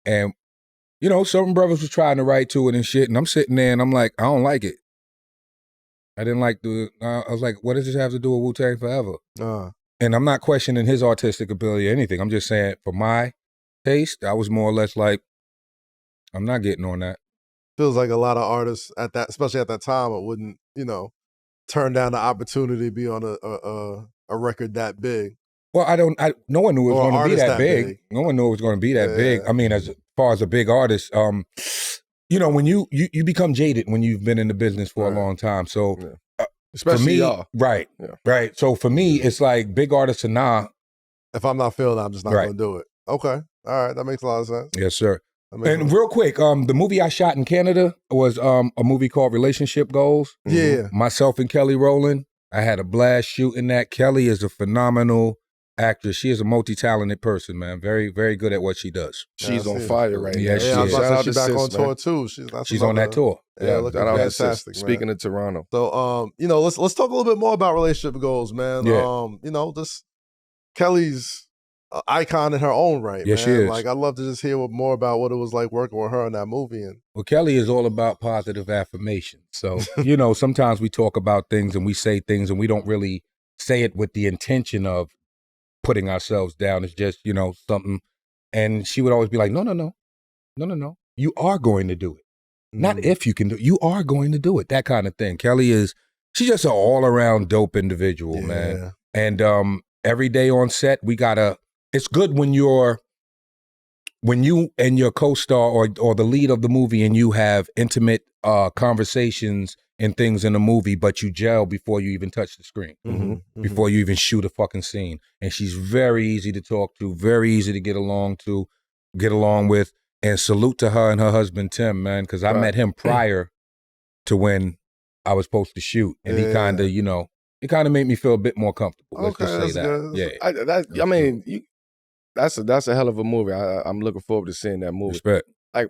And, you know, certain brothers was trying to write to it and shit, and I'm sitting there and I'm like, I don't like it. I didn't like I was like, what does this have to do with Wu-Tang Forever? And I'm not questioning his artistic ability or anything. I'm just saying, for my taste, I was more or less like, I'm not getting on that. Feels like a lot of artists at that, especially at that time, it wouldn't, you know, turn down the opportunity to be on a record that big. Well, no one knew it was going to be that big. No one knew it was going to be that big. I mean, as far as a big artist, you know, when you become jaded when you've been in the business for a long time. So, especially for me, y'all. Right. So for me, it's like big artists are nah. If I'm not feeling it, I'm just not going to do it. Okay. All right. That makes a lot of sense. Yes, sir. And real quick, the movie I shot in Canada was a movie called Relationship Goals. Yeah. Myself and Kelly Rowland. I had a blast shooting that. Kelly is a phenomenal actress. She is a multi-talented person, man. Very, very good at what she does. She's on fire right now. Yeah, she I was is. about to say she's back on tour too. She's on that tour. Yeah, looking fantastic. Speaking of Toronto. So, you know, let's talk a little bit more about Relationship Goals, man. Yeah. You know, this Kelly's icon in her own right, yes, man. She is. Like, I'd love to just hear more about what it was like working with her in that movie. And well, Kelly is all about positive affirmation. So, you know, sometimes we talk about things and we say things and we don't really say it with the intention of putting ourselves down. It's just, you know, something. And she would always be like, no. You are going to do it. Not if you can do it. You are going to do it. That kind of thing. Kelly she's just an all-around dope individual, man. And every day on set, it's good when you and your co-star or the lead of the movie and you have intimate conversations and things in the movie, but you gel before you even touch the screen, before you even shoot a fucking scene. And she's very easy to talk to, very easy to get along with. And salute to her and her husband, Tim, man, because I met him prior to when I was supposed to shoot. And he kind of, you know, it kind of made me feel a bit more comfortable. Let's just say that. Yeah. I mean, that's a hell of a movie. I'm looking forward to seeing that movie. Respect. Like,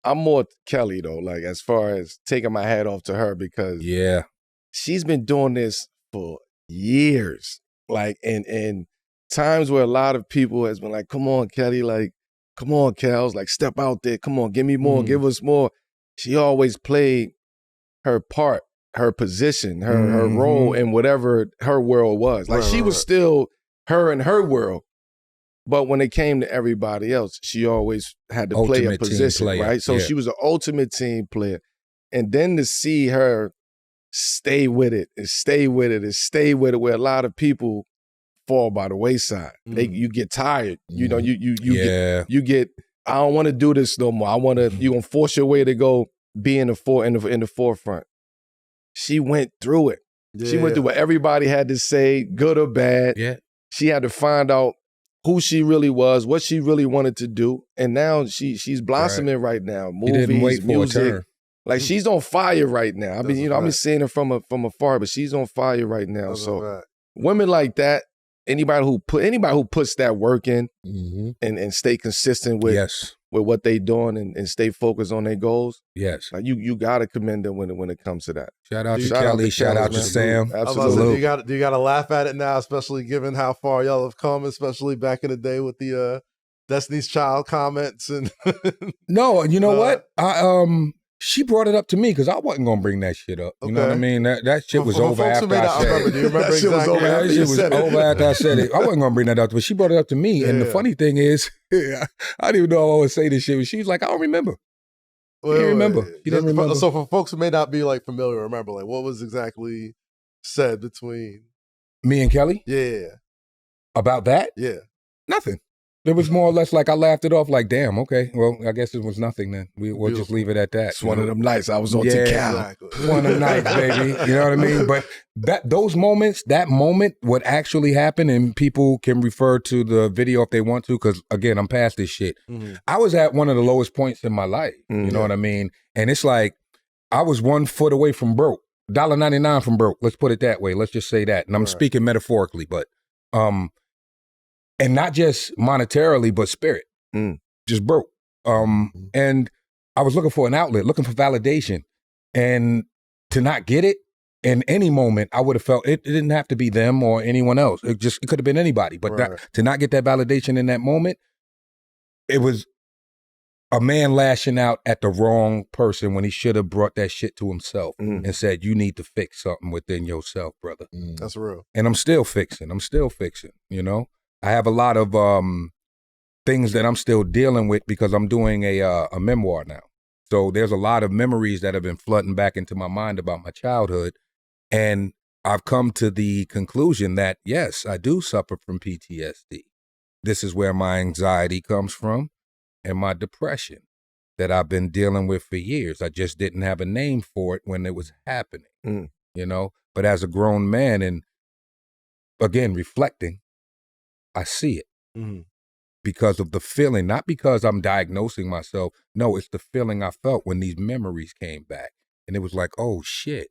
I'm more Kelly, though, like, as far as taking my hat off to her, because she's been doing this for years. Like, and times where a lot of people has been like, come on, Kelly, like, come on, Kels, like, step out there. Come on, give me more, give us more. She always played her part, her position, her role in whatever her world was. Like, she was still her in her world. But when it came to everybody else, she always had to play a position, right? So she was an ultimate team player. And then to see her stay with it and stay with it and stay with it, where a lot of people fall by the wayside. You get tired. You know, you get, I don't want to do this no more. You're going to force your way to go be in the forefront. She went through it. Yeah. She went through what everybody had to say, good or bad. Yeah. She had to find out who she really was, what she really wanted to do. And now she's blossoming right now. Movies, music. Like, she's on fire right now. I mean, you know, I've been seeing her from afar, but she's on fire right now. So women like that, anybody who puts that work in and stay consistent with what they doing and stay focused on their goals. Yes. Like you gotta commend them when it comes to that. Shout out to Kelly. Shout out to Sam. Absolutely. Do you gotta laugh at it now, especially given how far y'all have come, especially back in the day with the Destiny's Child comments and No, you know what? She brought it up to me because I wasn't gonna bring that shit up. You know what I mean? That shit was over after I said it. Do you remember exactly? That shit was over after I said it. I wasn't gonna bring that up, but she brought it up to me. And the funny thing is, I didn't even know I would say this shit. But she's like, I don't remember. She didn't remember. She didn't remember. So for folks who may not be like familiar, remember, like what was exactly said between me and Kelly? Yeah. About that? Yeah. Nothing. It was more or less like I laughed it off like, damn, okay. Well, I guess it was nothing then. We'll just leave it at that. It's one of them nights I was on to Cal. Exactly. One of them nights, baby. You know what I mean? But those moments, that moment, what actually happened, and people can refer to the video if they want to, because again, I'm past this shit. Mm-hmm. I was at one of the lowest points in my life. You know what I mean? And it's like, I was 1 foot away from broke. $1.99 from broke. Let's put it that way. Let's just say that. And I'm speaking metaphorically, but and not just monetarily, but spirit. Just broke. And I was looking for an outlet, looking for validation. And to not get it in any moment, I would have felt it didn't have to be them or anyone else. It could have been anybody. But to not get that validation in that moment, it was a man lashing out at the wrong person when he should have brought that shit to himself and said, you need to fix something within yourself, brother. That's real. And I'm still fixing, you know? I have a lot of things that I'm still dealing with because I'm doing a memoir now. So there's a lot of memories that have been flooding back into my mind about my childhood. And I've come to the conclusion that, yes, I do suffer from PTSD. This is where my anxiety comes from and my depression that I've been dealing with for years. I just didn't have a name for it when it was happening, you know? But as a grown man and, again, reflecting, I see it because of the feeling, not because I'm diagnosing myself. No, it's the feeling I felt when these memories came back. And it was like, oh, shit,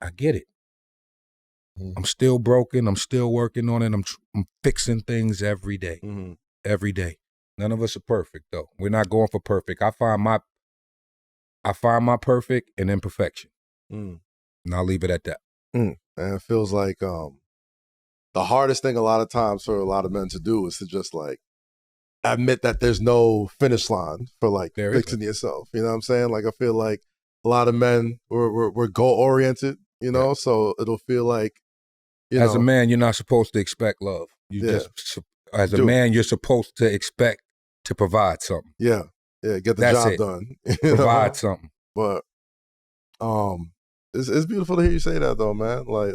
I get it. I'm still broken. I'm still working on it. I'm fixing things every day, every day. None of us are perfect, though. We're not going for perfect. I find my perfect and imperfection. And I'll leave it at that. And it feels like the hardest thing a lot of times for a lot of men to do is to just like admit that there's no finish line for like fixing yourself. You know what I'm saying? Like I feel like a lot of men we're goal oriented, you know, so it'll feel like, as a man, you're not supposed to expect love. As a man, you're supposed to expect to provide something. Yeah. Get the job done. Provide something. But it's beautiful to hear you say that though, man. Like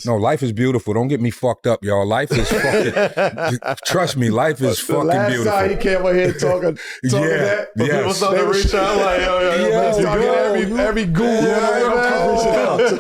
no, life is beautiful. Don't get me fucked up, y'all. Life is fucking. Trust me, life is fucking beautiful. Last time he came over here talking that, people started to reach out like, every guru.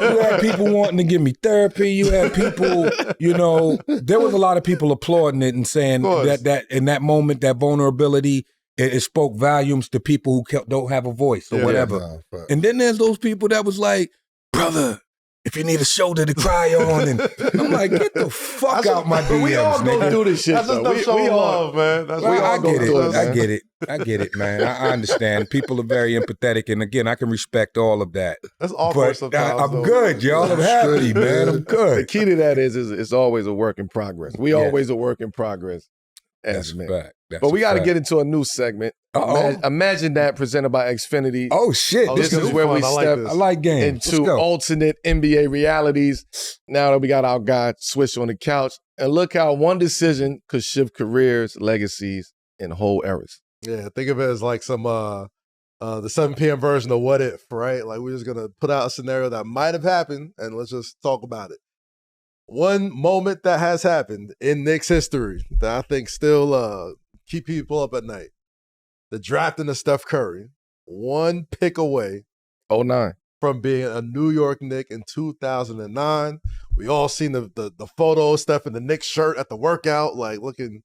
You had people wanting to give me therapy. You had people, you know, there was a lot of people applauding it and saying that in that moment, that vulnerability. It spoke volumes to people who don't have a voice or whatever. And then there's those people that was like, brother, if you need a shoulder to cry on, and I'm like, get the fuck out my DMs, we all nigga. Go do this shit. That's just we love, man. I get it, man. I understand. People are very empathetic, and again, I can respect all of that. That's awkward sometimes. I'm good, y'all. I'm happy, man. I'm good. The key to that is it's always a work in progress. We always a work in progress. That's a fact. But we got to get into a new segment. Imagine that presented by Xfinity. Oh, shit. This is where we step I like games. into alternate NBA realities. Now that we got our guy Swish on the couch. And look how one decision could shift careers, legacies, and whole eras. Yeah, think of it as like some the 7 p.m. version of What If, right? Like we're just going to put out a scenario that might have happened and let's just talk about it. One moment that has happened in Knicks history that I think still keep people up at night. The drafting of Steph Curry, 1 pick away 09 from being a New York Knick in 2009. We all seen the photo of Steph in the Knicks shirt at the workout, like looking,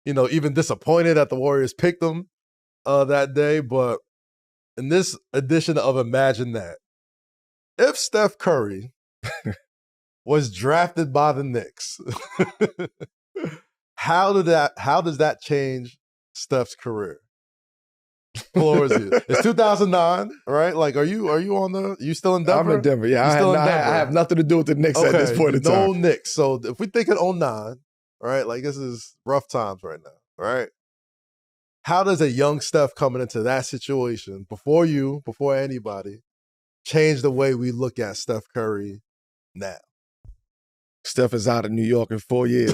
you know, even disappointed that the Warriors picked him that day. But in this edition of Imagine That, if Steph Curry was drafted by the Knicks, how does that change Steph's career? Floor is you. It's 2009, right? Like, are you on the? You still in Denver? I'm in Denver. Yeah, I have nothing to do with the Knicks at this point in time. No Knicks. So if we think in 09, right? Like this is rough times right now, right? How does a young Steph coming into that situation before anybody, change the way we look at Steph Curry now? Steph is out of New York in 4 years.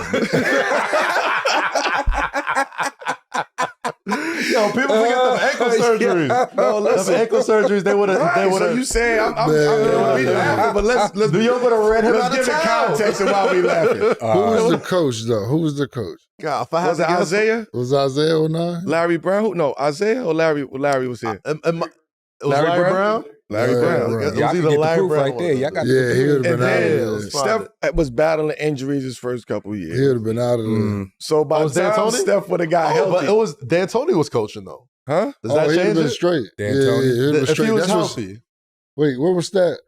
Yo, people forget them ankle surgeries. No, listen, ankle surgeries. They would have. Right, so you saying I'm laughing, but let's New York would have ran him out of give it town. context of why we laughing. Who was the coach though? Who was the coach? God, if I had Was to it guess, Isaiah? Was Isaiah 09? Larry Brown? No, Isaiah or Larry? Larry was here. it was Larry Brown. Larry Yeah, Brown. right. It was Y'all can either get the Larry proof Brown right there. Y'all got Yeah, he would have been And out of then there. Steph was battling injuries his first couple of years. He would have been out of there. So by was the time D'Antoni? Steph would have got But healthy, it was D'Antoni was coaching though. huh? Does that he'd have change been it? straight. D'Antoni? he'd have been If straight. he was That's what's- healthy, Wait, where was that?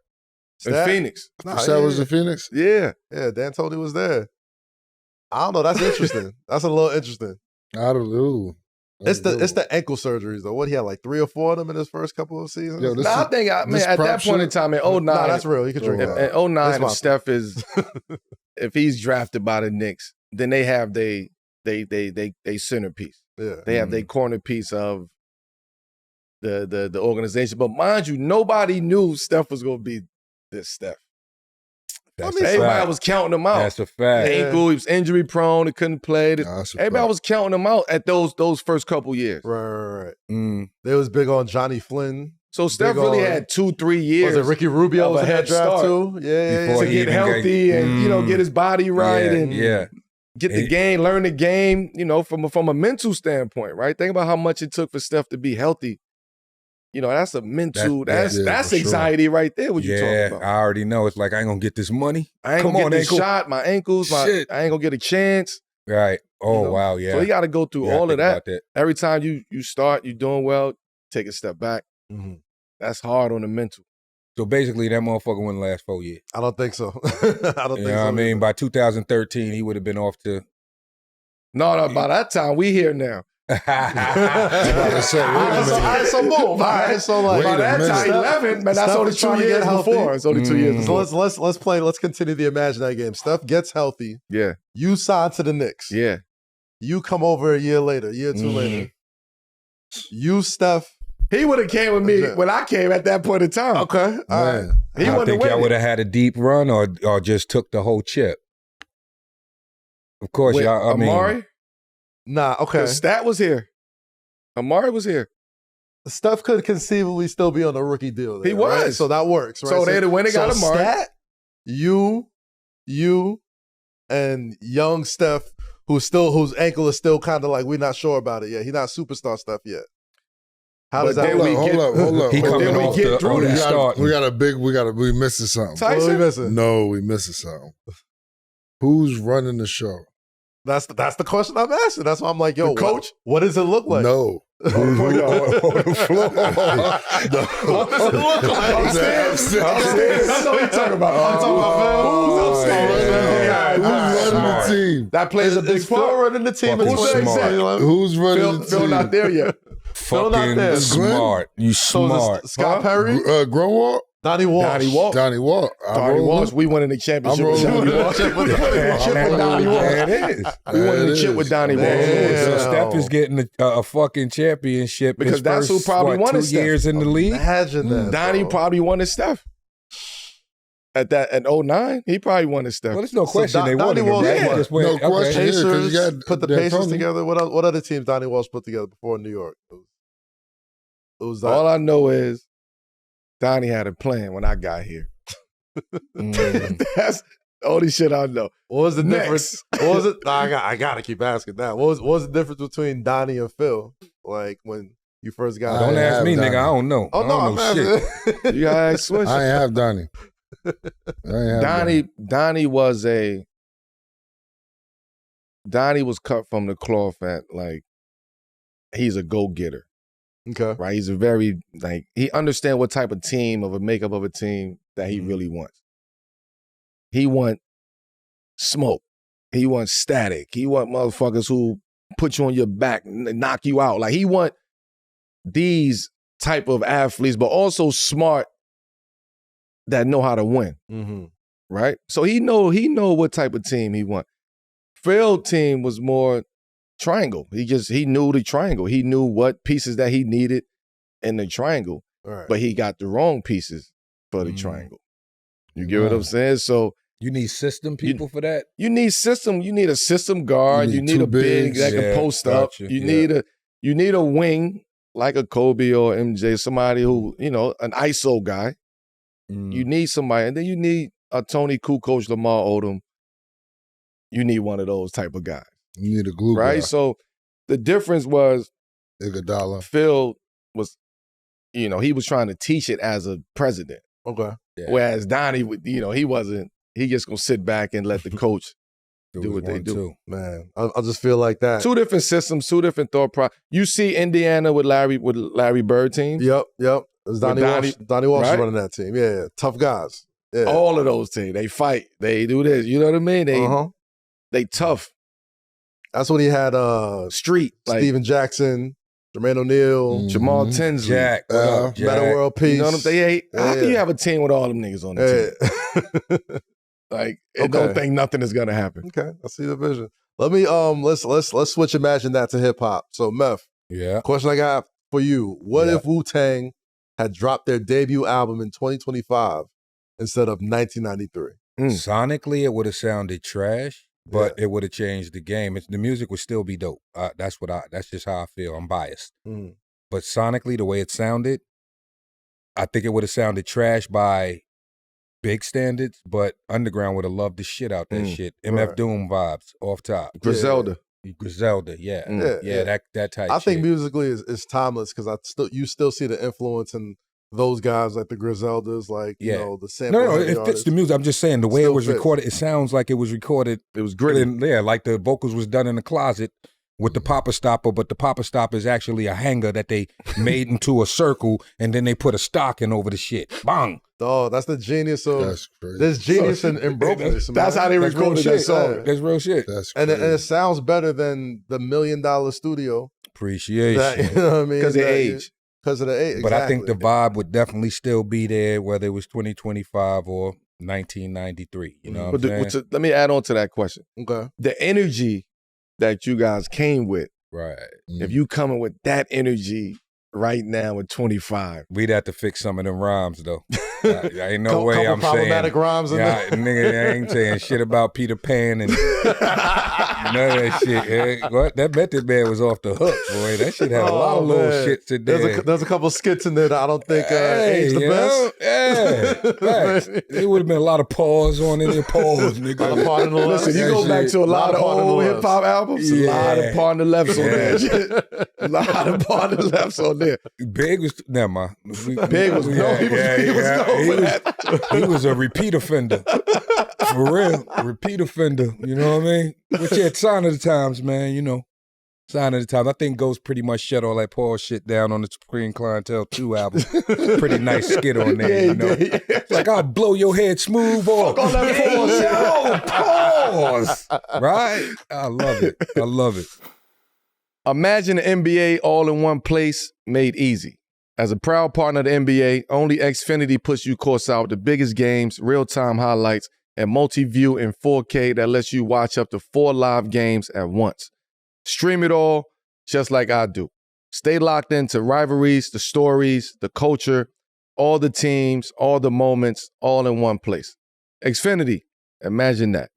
In Stat? Phoenix. Nah, That was yeah, in Phoenix? Yeah. yeah. D'Antoni was there. I don't know. That's interesting. That's a little interesting. I don't know. It's the ankle surgeries though. What, he had like 3 or 4 of them in his first couple of seasons. Yo, this I is- think, this at prop that point in shit- time, in 09, Nah, that's real. You can drink Oh, that. in 09, That's if my- Steph is, if he's drafted by the Knicks, then they have they centerpiece. Yeah. They have their corner piece of the organization. But mind you, nobody knew Steph was going to be this Steph. That's I mean, a Everybody fact. was counting him out. That's a fact. Ankle, he was injury prone, he couldn't play. Nah, that's a Everybody fact. was counting him out at those first couple years. Right. Mm. They was big on Johnny Flynn. So Steph Big really on- had 2-3 years. Was it Ricky Rubio of was a in that head draft start too? Yeah. Before to he get even healthy and get his body right yeah, and get the game, learn the game, from a mental standpoint, right? Think about how much it took for Steph to be healthy. That's a mental, that's for sure. anxiety right there, what you talking Yeah, about. I already know. It's like I ain't gonna get this money. I ain't Come gonna on, get this ankle. shot, my ankles, I Shit. ain't gonna get a chance. Right. Oh, know? wow, yeah. So you gotta go through Yeah, I all of think that. about that. Every time you start, you're doing well, take a step back. Mhm. That's hard on the mental. So basically, that motherfucker wouldn't last 4 years. I don't think so. I don't You think know so. what I mean? By 2013, he would have been off to. No, by that time, we here now. About to say, wait a minute. All right, so move. All right, so like By Wait a that minute. time, 11, man, that's Steph only is trying 2 to get years healthy. before. It's only 2 years Mm. before. So let's continue the imaginary game. Steph gets healthy. Yeah, You sign to the Knicks. yeah. You come over a year later, year or two later. You, Steph. He would have came with me Okay. when I came at that point in time. Okay. All right. Man. He I wouldn't think have y'all would waited. have had a deep run or just took the whole chip. Of course, With y'all. I mean, Amari, Nah, okay. Stat was here. Amari was here. Steph could conceivably still be on a rookie deal. There, He was. right? So that works, right? So they'd have went and got Amari. Stat, you, and young Steph, whose ankle is still kind of like we're not sure about it yet. He's not superstar Steph yet. How does But that then work? we Hold get- up. he But coming then we off get the through on the that. start. We missing something. What are we Tyson? missing? No, we missing something. Who's running the show? That's the question I'm asking. That's why I'm like, yo, The coach? What does it look like? No. on the floor. What does it look like? Upstairs. That's what we talking about. I'm talking about who's upstairs. Who's running Smart. the team? That plays a big Is Phil part. running the team? Fucking in Who's 2021? Who's running the Phil team? not there yet. Phil not Fucking there. smart. You So is smart. it Scott Perry? Grunwald? Donnie Walsh. Donnie Walsh. Donnie Walsh. Donnie Walsh. We won in the championship with I'm Donnie rolling Walsh. with We won in the chip with Donnie There Walsh. it is. We won in the There chip it with is. Donnie Damn. Walsh. So Yeah. Steph is getting a fucking championship Because his that's who first, probably what, wanted 2 Steph. years in the league. Imagine that. Donnie bro. probably wanted Steph. At 09, he probably wanted Steph. Well, there's no question they Donnie wanted him. Walsh Right? won. Just went, No question. okay. Yeah, 'cause you Pacers got put the D'Antoni. Pacers together. What other teams Donnie Walsh put together before in New York? It was that. All I know is Donnie had a plan when I got here. That's the only shit I know. What was the Next. difference? What was it? I gotta keep asking that. What was the difference between Donnie and Phil? Like when you first got. Don't I ask have me, Donnie. nigga. I don't know. Oh I no, don't I'm know shit. asking. You gotta ask Swish. I ain't have Donnie. Donnie was cut from the cloth at like he's a go-getter, Okay. right? He's a very he understands what type of team of a makeup of a team that he really wants. He want smoke. He wants static. He want motherfuckers who put you on your back, knock you out. Like he want these type of athletes, but also smart that know how to win. Mm-hmm. Right? So he know what type of team he want. Phil's team was more triangle. He knew the triangle. He knew what pieces that he needed in the triangle. Right. But he got the wrong pieces for the triangle. You get what I'm saying? So you need system people for that? You need system. You need a system guard. You need a big that can post up. You need a wing like a Kobe or MJ, somebody who, an ISO guy. You need somebody. And then you need a Tony Kukoc, Lamar Odom. You need one of those type of guys. You need a glue guy. Right? So the difference was Iguodala. Phil was, he was trying to teach it as a president. Okay. Yeah. Whereas Donnie, he wasn't. He just gonna sit back and let the coach do what they do. Too. Man, I just feel like that. Two different systems, two different thought process. You see Indiana with Larry Bird teams. Yep. It's Donnie Walsh right? running that team. Yeah. Tough guys. Yeah. All of those teams. They fight. They do this. You know what I mean? They tough. That's when he had Street. Steven Jackson, Jermaine O'Neal, Jamal Tinsley. Jack. Meta World Peace. You know what I'm saying? How do you have a team with all them niggas on the team? Like, don't think nothing is gonna happen. Okay, I see the vision. Let me let's switch. Imagine that to hip hop. So Meth, question I got for you: what if Wu-Tang had dropped their debut album in 2025 instead of 1993? Sonically, it would have sounded trash, but it would have changed the game. The music would still be dope. That's just how I feel. I'm biased, but sonically, the way it sounded, I think it would have sounded trash by big standards, but Underground would have loved the shit out that shit. MF Doom vibes off top. Griselda, that type. I think musically is timeless because you still see the influence in those guys like the Griseldas, like the sample. No, it fits the music. I'm just saying the way it was recorded. It sounds like it was recorded. It was gritty. Like the vocals was done in the closet with the Papa Stopper, but the Papa Stopper is actually a hanger that they made into a circle, and then they put a stocking over the shit. Bang. Oh, that's the genius of. That's crazy. There's genius in brokenness. That's how they recorded that song. That's real shit. That's and it sounds better than the $1 million studio. Appreciation. You know what I mean? Because of age. Because of the age. But I think the vibe would definitely still be there, whether it was 2025 or 1993. You know what I'm saying? Let me add on to that question. Okay. The energy that you guys came with, right? If you coming with that energy right now at 25, we'd have to fix some of them rhymes though. I ain't no way I'm problematic saying rhymes in there. Nigga, I ain't saying shit about Peter Pan and none of that shit. That Method Man was off the hook, boy. That shit had a lot of little shit today. There's a couple skits in there that I don't think aged the best. Yeah, there would have been a lot of pause on it. Pause, nigga. Listen, you go back to a lot of old hip hop albums. A lot of part of the lefts on there. A lot of part of the lefts on there. Big was never mind. Big was he was a repeat offender. For real. Repeat offender. You know what I mean? Which had Sign of the Times, man, Sign of the Times. I think Ghost pretty much shut all that Paul shit down on the Supreme Clientele 2 album. Pretty nice skit on there, It's like, I'll blow your head smooth off. Fuck all that pause. Right? I love it. Imagine the NBA all in one place, made easy. As a proud partner of the NBA, only Xfinity puts you courtside with the biggest games, real-time highlights, and multi-view in 4K that lets you watch up to 4 live games at once. Stream it all just like I do. Stay locked into rivalries, the stories, the culture, all the teams, all the moments, all in one place. Xfinity, imagine that.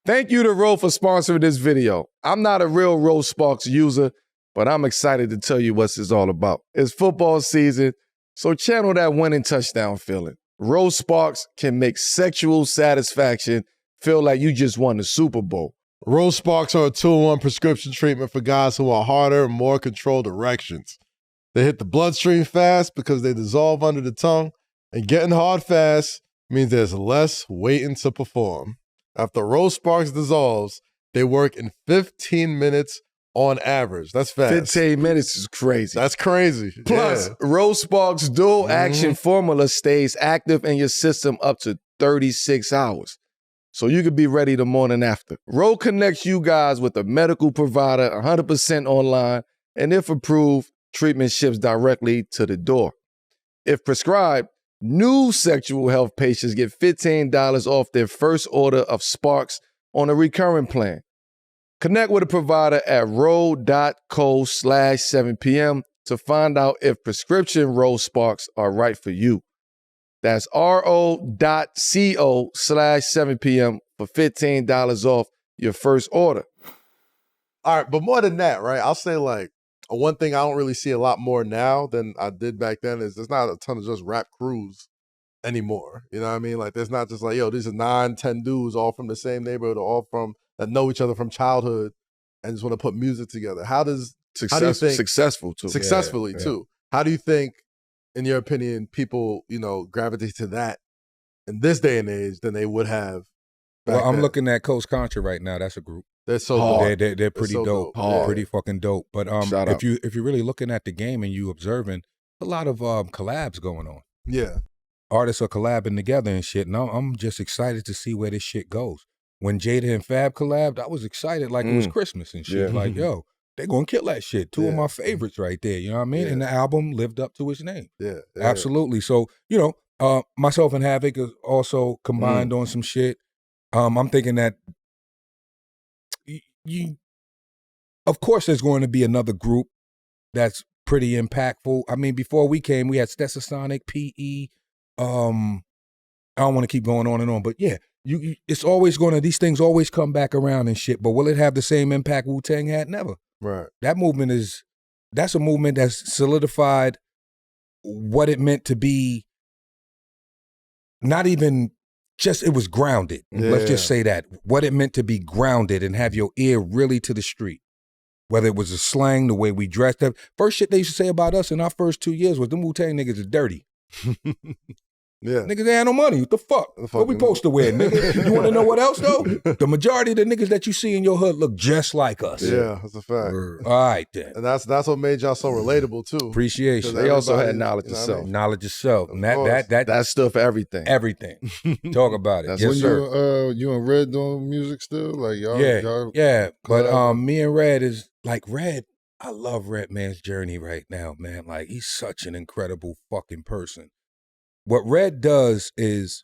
Thank you to Ro for sponsoring this video. I'm not a real Ro Sparks user, but I'm excited to tell you what this is all about. It's football season, so channel that winning touchdown feeling. Ro Sparks can make sexual satisfaction feel like you just won the Super Bowl. Ro Sparks are a 2-in-1 prescription treatment for guys who want harder and more controlled erections. They hit the bloodstream fast because they dissolve under the tongue, and getting hard fast means there's less waiting to perform. After Ro Sparks dissolves, they work in 15 minutes on average. That's fast. 15 minutes is crazy. That's crazy. Plus, Ro Sparks dual action formula stays active in your system up to 36 hours. so you could be ready the morning after. Row connects you guys with a medical provider 100% online, and if approved, treatment ships directly to the door. If prescribed, new sexual health patients get $15 off their first order of Sparks on a recurring plan. Connect with a provider at row.co/7pm to find out if prescription Row Sparks are right for you. That's ro.co/7pm for $15 off your first order. All right, but more than that, right? I'll say like one thing I don't really see a lot more now than I did back then is there's not a ton of just rap crews anymore. You know what I mean? Like there's not just like, yo, these are 9, 10 dudes all from the same neighborhood, all from that know each other from childhood and just want to put music together. How do you think, successful too. Successfully too. How do you think, in your opinion, people, gravitate to that in this day and age than they would have back Well, I'm then? looking at Coast Contra right now. That's a group. They're so dope. They're pretty dope. Yeah. Pretty fucking dope. But Shout out. if you're really looking at the game and you observing, a lot of collabs going on. Yeah. Artists are collabing together and shit. And I'm just excited to see where this shit goes. When Jada and Fab collabed, I was excited like it was Christmas and shit. Yeah. Like, yo, they're gonna kill that shit. Two of my favorites right there. You know what I mean? Yeah. And the album lived up to its name. Yeah. Absolutely. So, myself and Havoc is also combined on some shit. I'm thinking that of course there's going to be another group that's pretty impactful. I mean, before we came, we had Stetsasonic, PE. I don't want to keep going on and on, but yeah, it's always going to, these things always come back around and shit, but will it have the same impact Wu-Tang had? Never. Right. That movement that's a movement that's solidified what it meant to be, not even just, it was grounded. Yeah. Let's just say that. What it meant to be grounded and have your ear really to the street. Whether it was the slang, the way we dressed up. First shit they used to say about us in our first 2 years was, them Wu-Tang niggas is dirty. Yeah. Niggas ain't had no money. What the fuck? What we supposed to wear, nigga? You want to know what else, though? The majority of the niggas that you see in your hood look just like us. Yeah, that's a fact. All right, then. And that's what made y'all so relatable, too. Appreciation. They also had Everybody, knowledge you of know what I self. mean? Knowledge of self. And course. That stood for everything. everything. Talk about it. That's Yes, When sir. you and Red doing music still? Like y'all, Yeah. But collab? me and Red is like Red. I love Red Man's journey right now, man. Like he's such an incredible fucking person. What Red does is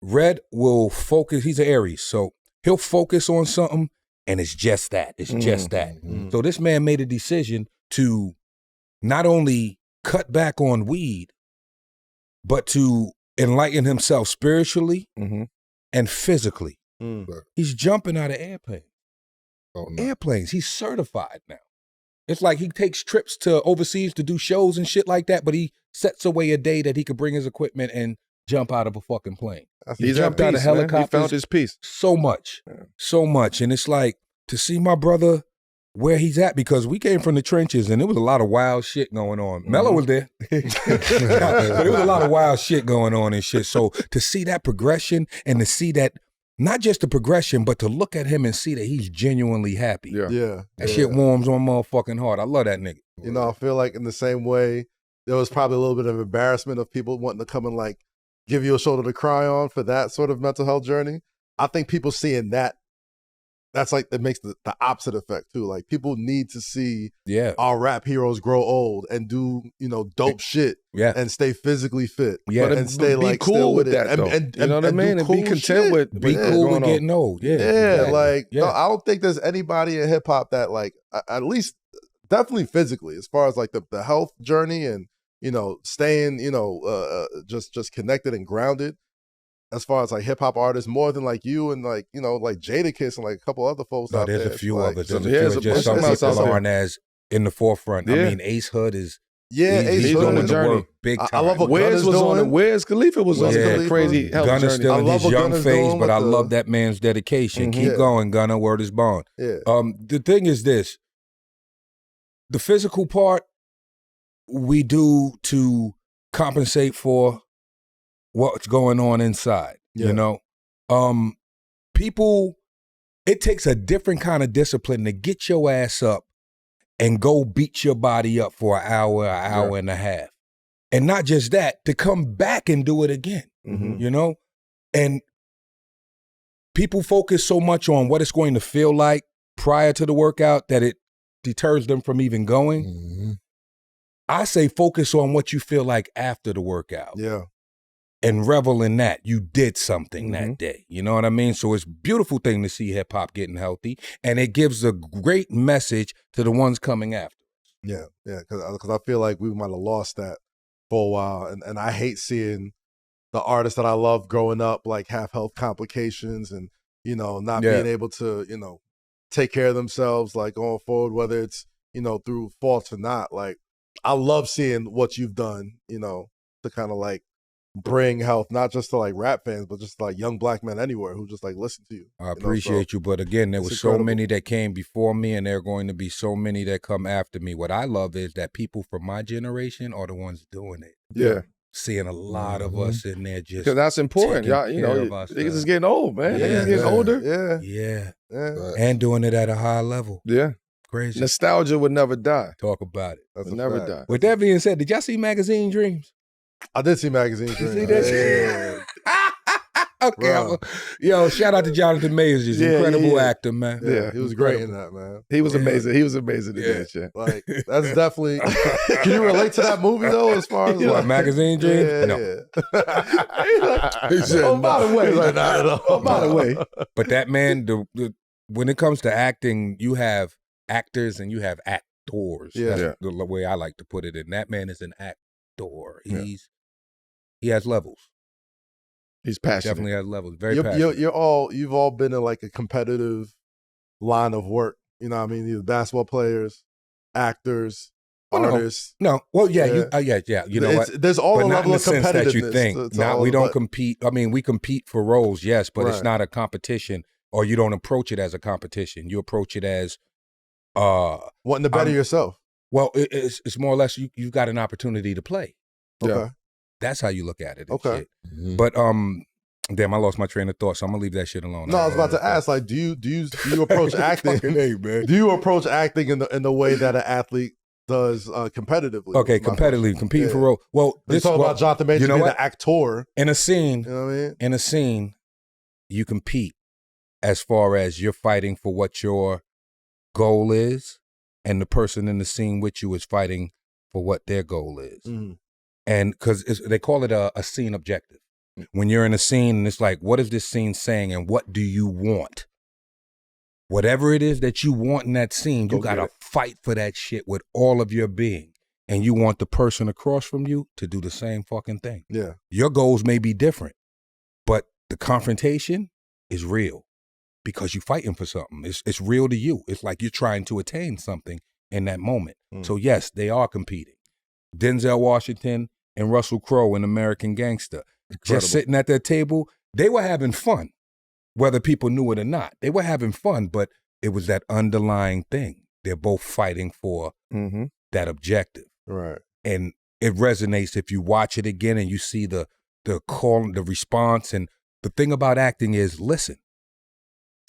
Red will focus. He's an Aries, so he'll focus on something, and it's just that. It's just that. So this man made a decision to not only cut back on weed, but to enlighten himself spiritually and physically. He's jumping out of airplanes. Oh, no. Airplanes. He's certified now. It's like he takes trips to overseas to do shows and shit like that, but he sets away a day that he could bring his equipment and jump out of a fucking plane. He jumped out of helicopters. He found his piece. So much. And it's like to see my brother where he's at, because we came from the trenches and there was a lot of wild shit going on. Melo was there. But there was a lot of wild shit going on and shit. So to see that progression and to see that, not just the progression, but to look at him and see that he's genuinely happy. Yeah. That shit warms my motherfucking heart. I love that nigga. I feel like in the same way, there was probably a little bit of embarrassment of people wanting to come and like give you a shoulder to cry on for that sort of mental health journey. I think people seeing that's like, it makes the opposite effect too. Like people need to see our rap heroes grow old and do, dope shit and stay physically fit. Yeah. And stay be like cool still with it. that though. And you know what I mean? And cool be content shit. with Be cool with getting old. Yeah, Exactly. no, I don't think there's anybody in hip hop that like, at least definitely physically, as far as like the health journey and, staying, just connected and grounded. As far as like hip hop artists, more than like you and like, like Jadakiss and like a couple other folks out there. There's a few like, others. so There's a few. Just some bunch of people us out aren't as in the forefront. Yeah. I mean, Ace Hood is Ace he's Hood on the the journey. work big time. I love what Wiz Gunna's was on it. doing. Wiz Khalifa was on Wiz a Khalifa. crazy health Gunna's journey. still I in love his what young Gunna's phase, doing but I with love that man's dedication. Keep going, Gunna. Word is bond. Yeah. The thing is this: the physical part we do to compensate for what's going on inside. People, it takes a different kind of discipline to get your ass up and go beat your body up for an hour and a half. And not just that, to come back and do it again, And people focus so much on what it's going to feel like prior to the workout that it deters them from even going. Mm-hmm. I say focus on what you feel like after the workout. Yeah. And revel in that. You did something that day. You know what I mean? So it's a beautiful thing to see hip hop getting healthy, and it gives a great message to the ones coming after. Yeah, because I feel like we might have lost that for a while, and I hate seeing the artists that I love growing up like have health complications and not being able to take care of themselves like going forward, whether it's through faults or not. Like I love seeing what you've done, to kind of like bring health not just to like rap fans, but just like young black men anywhere who just like listen to you. I appreciate you, but again, there was so many that came before me, and there are going to be so many that come after me. What I love is that people from my generation are the ones doing it. Yeah. Seeing a lot of us in there just because that's important. Y'all, niggas is getting old, man. Niggas getting older. Yeah. And doing it at a high level. Yeah. Crazy. Nostalgia would never die. Talk about it. Would never die. With that being said, did y'all see Magazine Dreams? I did see Magazine Dreams. See that? Okay. Yo, shout out to Jonathan Majors. He's an incredible actor, man. Yeah, he was great in that, man. He was amazing. He was amazing in that shit. Like, that's definitely... Can you relate to that movie, though, as far as... What, Magazine Dreams? Yeah, no. He said, by the way. Like, by the way. But that man, when it comes to acting, you have actors and you have actors. Yeah. That's the way I like to put it. And that man is an actor. He has levels. He's passionate. Definitely has levels. Very passionate. You've all been in like a competitive line of work. You know what I mean? Either basketball players, actors, artists. No. Well, yeah. You know what? There's all but a not level in of the sense competitiveness. that you think. We don't compete. I mean, we compete for roles, yes, but it's not a competition, or you don't approach it as a competition. You approach it as wanting to better yourself. Well, it's more or less you've got an opportunity to play. Okay. That's how you look at it. Okay. Mm-hmm. But damn, I lost my train of thought, so I'm gonna leave that shit alone. No, I was about to ask, like, do you approach acting? Do you approach acting in the way that an athlete does competitively? Okay, competitively, competing for role. Well, this talk about Jonathan Majors being the actor in a scene. You know what I mean? In a scene, you compete as far as you're fighting for what your goal is, and the person in the scene with you is fighting for what their goal is. Mm-hmm. And because they call it a scene objective. When you're in a scene and it's like, what is this scene saying and what do you want? Whatever it is that you want in that scene, you got to fight for that shit with all of your being. And you want the person across from you to do the same fucking thing. Yeah. Your goals may be different, but the confrontation is real because you're fighting for something. It's real to you. It's like you're trying to attain something in that moment. So yes, they are competing. Denzel Washington and Russell Crowe in American Gangster. Incredible. Just sitting at their table, they were having fun, whether people knew it or not. They were having fun, but it was that underlying thing. They're both fighting for that objective. Right. And it resonates if you watch it again and you see the call, the response. And the thing about acting is listen.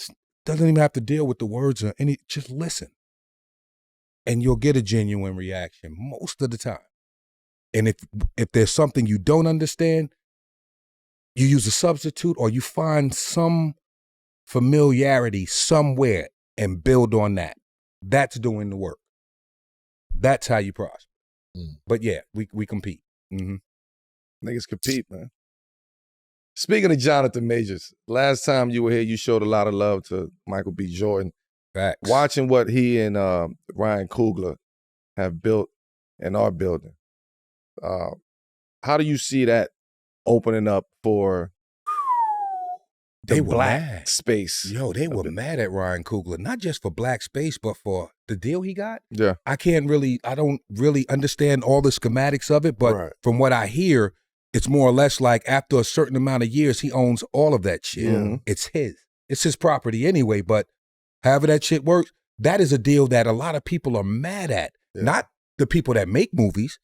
It doesn't even have to deal with the words or any, just listen. And you'll get a genuine reaction most of the time. And if there's something you don't understand, you use a substitute or you find some familiarity somewhere and build on that. That's doing the work. That's how you prosper. But yeah, we compete. Niggas compete, man. Speaking of Jonathan Majors, last time you were here, you showed a lot of love to Michael B. Jordan. Facts. Watching what he and Ryan Coogler have built and are building. How do you see that opening up for the black space? Yo, they were mad at Ryan Coogler, not just for black space, but for the deal he got. Yeah. I don't really understand all the schematics of it, but from what I hear, it's more or less like after a certain amount of years, he owns all of that shit. Yeah. It's his property anyway, but however that shit works, that is a deal that a lot of people are mad at. Yeah. Not the people that make movies,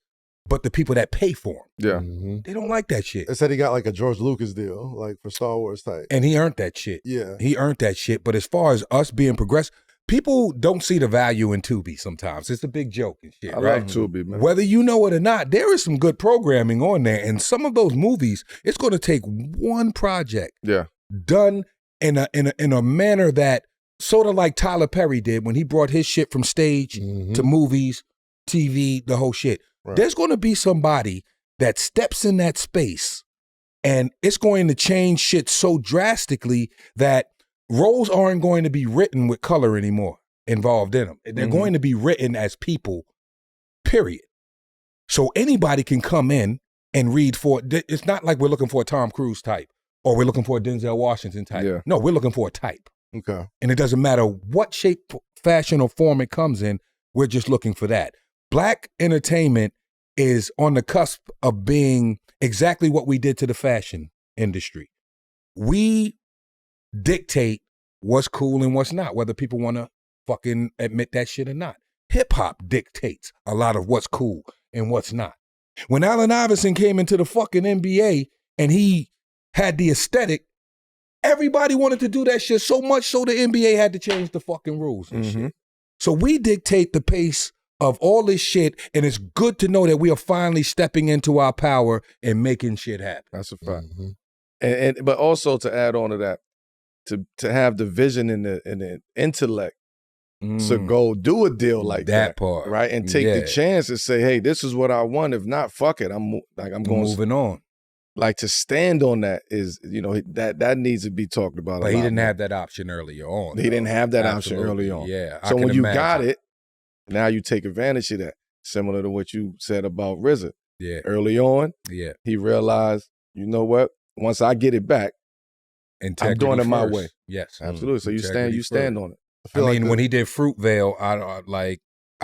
but the people that pay for them. Yeah. They don't like that shit. They said he got like a George Lucas deal, like for Star Wars type. And he earned that shit. Yeah. He earned that shit. But as far as us being progressive, people don't see the value in Tubi sometimes. It's a big joke and shit, I right? love Tubi, man. Whether you know it or not, there is some good programming on there. And some of those movies, it's going to take one project Yeah. done in a manner that sort of like Tyler Perry did when he brought his shit from stage to movies, TV, the whole shit. Right. There's going to be somebody that steps in that space and it's going to change shit so drastically that roles aren't going to be written with color anymore involved in them. They're going to be written as people, period. So anybody can come in and read for it. It's not like we're looking for a Tom Cruise type or we're looking for a Denzel Washington type. Yeah. No, we're looking for a type. Okay. And it doesn't matter what shape, fashion, or form it comes in, we're just looking for that. Black entertainment is on the cusp of being exactly what we did to the fashion industry. We dictate what's cool and what's not, whether people want to fucking admit that shit or not. Hip hop dictates a lot of what's cool and what's not. When Allen Iverson came into the fucking NBA and he had the aesthetic, everybody wanted to do that shit so much so the NBA had to change the fucking rules and shit. So we dictate the pace of all this shit, and it's good to know that we are finally stepping into our power and making shit happen. That's a fact. But also to add on to that, to have the vision and the intellect to go do a deal like that part, right? And take the chance and say, hey, this is what I want. If not, fuck it. I'm going moving on. Like to stand on that is, that needs to be talked about. But he didn't have that option earlier on. He didn't have that option early on. Yeah. So when you got it, now you take advantage of that. Similar to what you said about RZA. Yeah. Early on, he realized, you know what? Once I get it back, I'm doing it my way. Yes. Absolutely. So you stand on it. I mean, when he did Fruitvale, I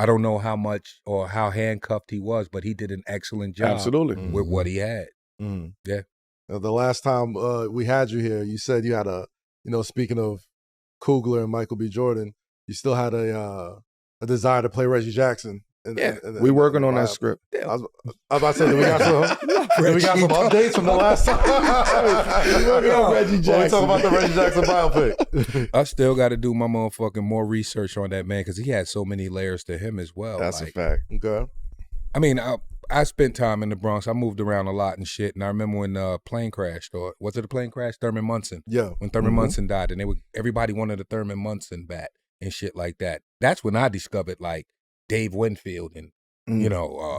don't know how much or how handcuffed he was, but he did an excellent job. Absolutely. With what he had. Yeah. The last time we had you here, you said you had speaking of Coogler and Michael B. Jordan, you still had a desire to play Reggie Jackson. We working on that script. I was about to say, we got some updates from the last time. Reggie Jackson. We talk about the Reggie Jackson biopic. I still got to do my motherfucking more research on that man because he had so many layers to him as well. That's a fact. Okay. I mean, I spent time in the Bronx. I moved around a lot and shit. And I remember when the plane crashed, or was it a plane crash? Thurman Munson. Yeah. When Thurman Munson died, and everybody wanted a Thurman Munson bat and shit like that. That's when I discovered like Dave Winfield and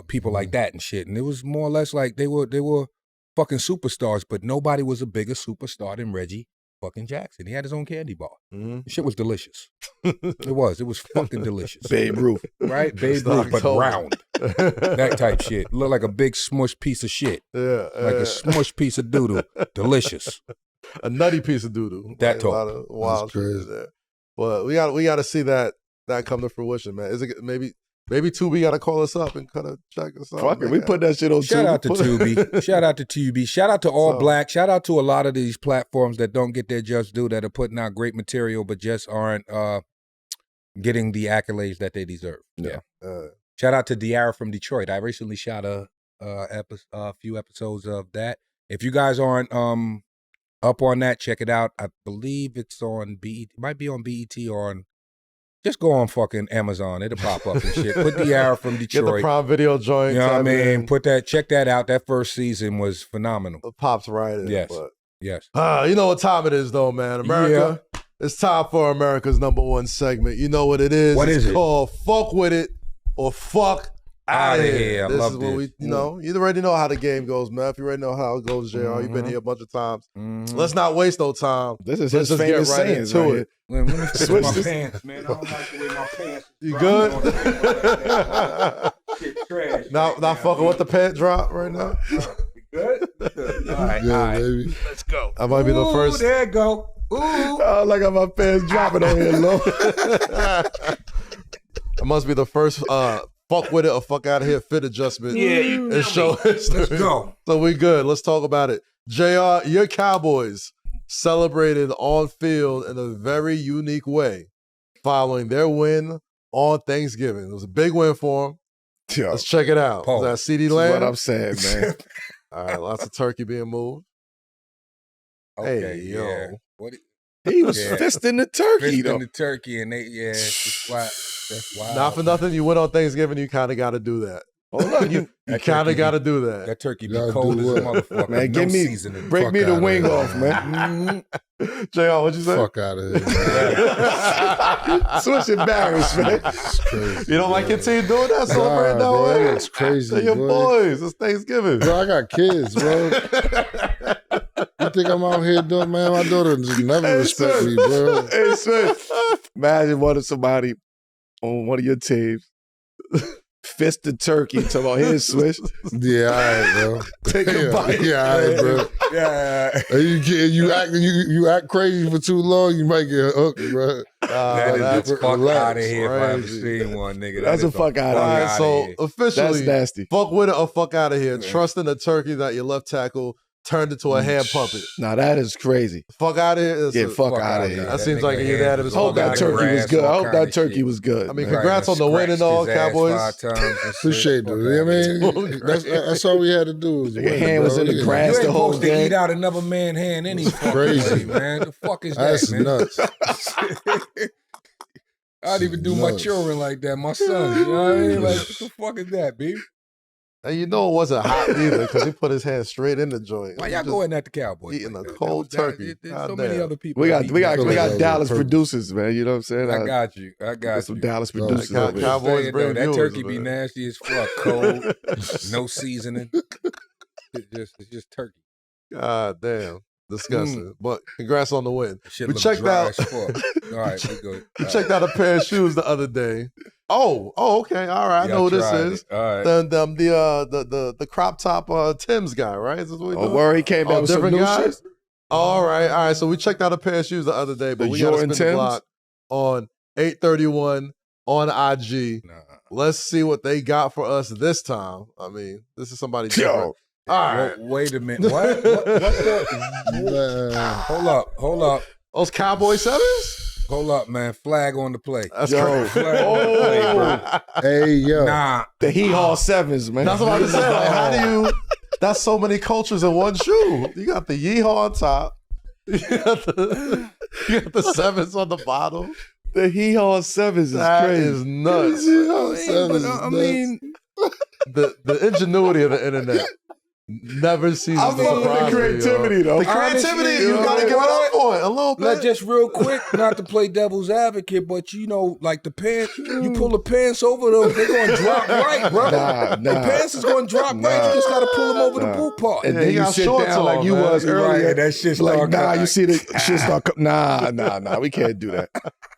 people like that and shit. And it was more or less like they were fucking superstars, but nobody was a bigger superstar than Reggie fucking Jackson. He had his own candy bar. The shit was delicious. It was fucking delicious. Babe Ruth. Right? Babe Ruth, but round. That type shit. Looked like a big smushed piece of shit. Yeah. Like a smushed piece of doodle. Delicious. A nutty piece of doodle. That talk. A lot of wild shit there. But we got to see that come to fruition, man. Is it maybe Tubi got to call us up and kind of check us out. Fuck it, we put that shit on Tubi. Shout out to Tubi. Shout out to Tubi. Shout out to All Black. Shout out to a lot of these platforms that don't get their just due, that are putting out great material but just aren't getting the accolades that they deserve. Yeah. Shout out to Diarra from Detroit. I recently shot a few episodes of that. If you guys aren't up on that, check it out. I believe it's on BET. It might be on BET or on. Just go on fucking Amazon. It'll pop up and shit. Put Diarra from Detroit. Get the Prime Video joint. You know what I mean? Check that out. That first season was phenomenal. It pops right in. Yes. But, yes. You know what time it is though, man. America. Yeah. It's time for America's #1 segment. You know what it is. What is it? It's called Fuck With It or Fuck Out of Here. This is what we, you already know how the game goes, man. If you already know how it goes, JR, you've been here a bunch of times. Let's not waste no time. This is his famous saying to it. Let me switch my pants, man. I don't like the way my pants. You good? Shit trash. Not fucking with the pant drop right now. You good? All right, baby. Let's go. I might be the first. There you go. Ooh. Oh, like my pants dropping on here, low. I must be the first fuck with it or fuck out of here fit adjustment. Yeah, you in show history. Let's go. So we good. Let's talk about it. JR, your Cowboys celebrated on field in a very unique way following their win on Thanksgiving. It was a big win for them. Yo, let's check it out. Paul, was that CeeDee Lamb? What I'm saying, man. All right, lots of turkey being moved. Okay, hey, yo. Yeah. What? He was fisting the turkey, though. Fisting the turkey, and that's wild. Not for nothing, you went on Thanksgiving, you kind of got to do that. Oh, look, you kind of got to do that. That turkey be cold as a motherfucker. Man, break me the wing off, man. JR, what'd you say? Fuck out of here. Switch embarrassed, man. It's crazy. You don't like your team doing that? Celebrate that bro, way? it's crazy, They're your boy. boys. It's Thanksgiving. Bro, I got kids, bro. You think I'm out here doing, man? My daughter just never respect me, bro. Hey, son, imagine wanting somebody on one of your teams fist the turkey, talking about his switch. Yeah, all right, bro. Take a bite. Yeah, all right, bro. Yeah. And you act crazy for too long, you might get hooked, bro. That's fuck out of here if I ever crazy. seen one, nigga. That's That a is fuck out of All here. right, so officially, That's nasty. fuck with it or fuck out of here. Trusting a turkey that your left tackle turned into a hand puppet. Now that is crazy. Fuck out of here. Get fuck out of here. That seems like a unanimous. I hope that turkey was good. I hope that turkey was good. I mean, congrats on the win and all, Cowboys. Appreciate it. I mean, that's all we had to do. Was Your win, hand was bro. in the You know, grass You the ain't whole supposed to eat game. out another man's hand any fucking Crazy. way, man. The fuck is That's that, man? nuts. I don't even do my Nuts. children like that. My son, you know what I mean? Like, what the fuck is that, B? And you know it wasn't hot either because he put his hand straight in the joint. Why y'all going at the Cowboys? eating like a that? cold That was- turkey. There's God so many damn. other people. We got eating that. Dallas Purpose. producers, man. You know what I'm saying? I got you. I Got got some you. Dallas No, producers. Cow- over here. Cowboys Saying, bring though, that viewers, turkey be man. nasty as fuck. Cold, no seasoning. It's just turkey. God damn. Disgusting. But congrats on the win. Shit We look checked dry out- as fuck. All right, we go. We checked out a pair of shoes the other day. Oh, okay. All right. I know who this is. All right. The crop top Tim's guy, right? Is this what we Oh, doing? where he came back with some different new guys? shit? All right. So we checked out a pair of shoes the other day, but The we got to Jordan spin the Timbs? block on 831 on IG. Nah. Let's see what they got for us this time. I mean, this is somebody Yo. different. All right. Wait a minute. What the? Hold up. Those Cowboy 7s? Hold up, man. Flag on the play. That's Yo. crazy. Flag on the play, bro. Hey, yo. Nah. The Hee-Haw Sevens, man. That's what I was saying. Like, how do you? That's so many cultures in one shoe. You got the yeehaw on top. You got the sevens on the bottom. The Hee-Haw Sevens is That crazy. is nuts. I mean, The ingenuity of the internet never ceases I'm to fucking with surprise the me, yo. creativity, though. The creativity, Honestly, you gotta give it up for it a little bit. Like, just real quick, not to play devil's advocate, but you know, like the pants, you pull the pants over those, they're gonna drop right, bro. Nah. The pants is gonna drop right. You just gotta pull them over the boot part. And Yeah, then he you got sit shorts down on, like you man. was Right, earlier. and that shit like, start nah, coming. you see the shit start nah, we can't do that.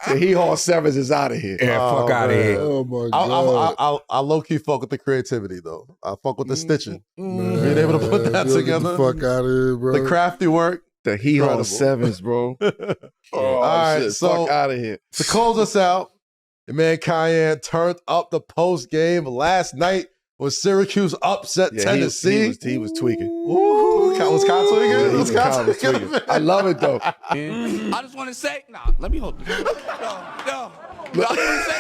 The Hee-Haw Sevens is out of here. Yeah, fuck out of man. here. Oh, my God. I low-key fuck with the creativity, though. I fuck with the stitching. Man, Being able to put that yo, get together. the fuck out of here, bro. The crafty work. The Hee-Haw Incredible. Sevens, bro. All right, shit, so fuck out of here. to close us out, the man Cayenne turned up the post game last night when Syracuse upset Tennessee. He was tweaking. Ooh, was Kyle tweaking? Yeah, Was Kyle tweaking? I love it though. I just want to say, let me hold this. Yo, I just want to say,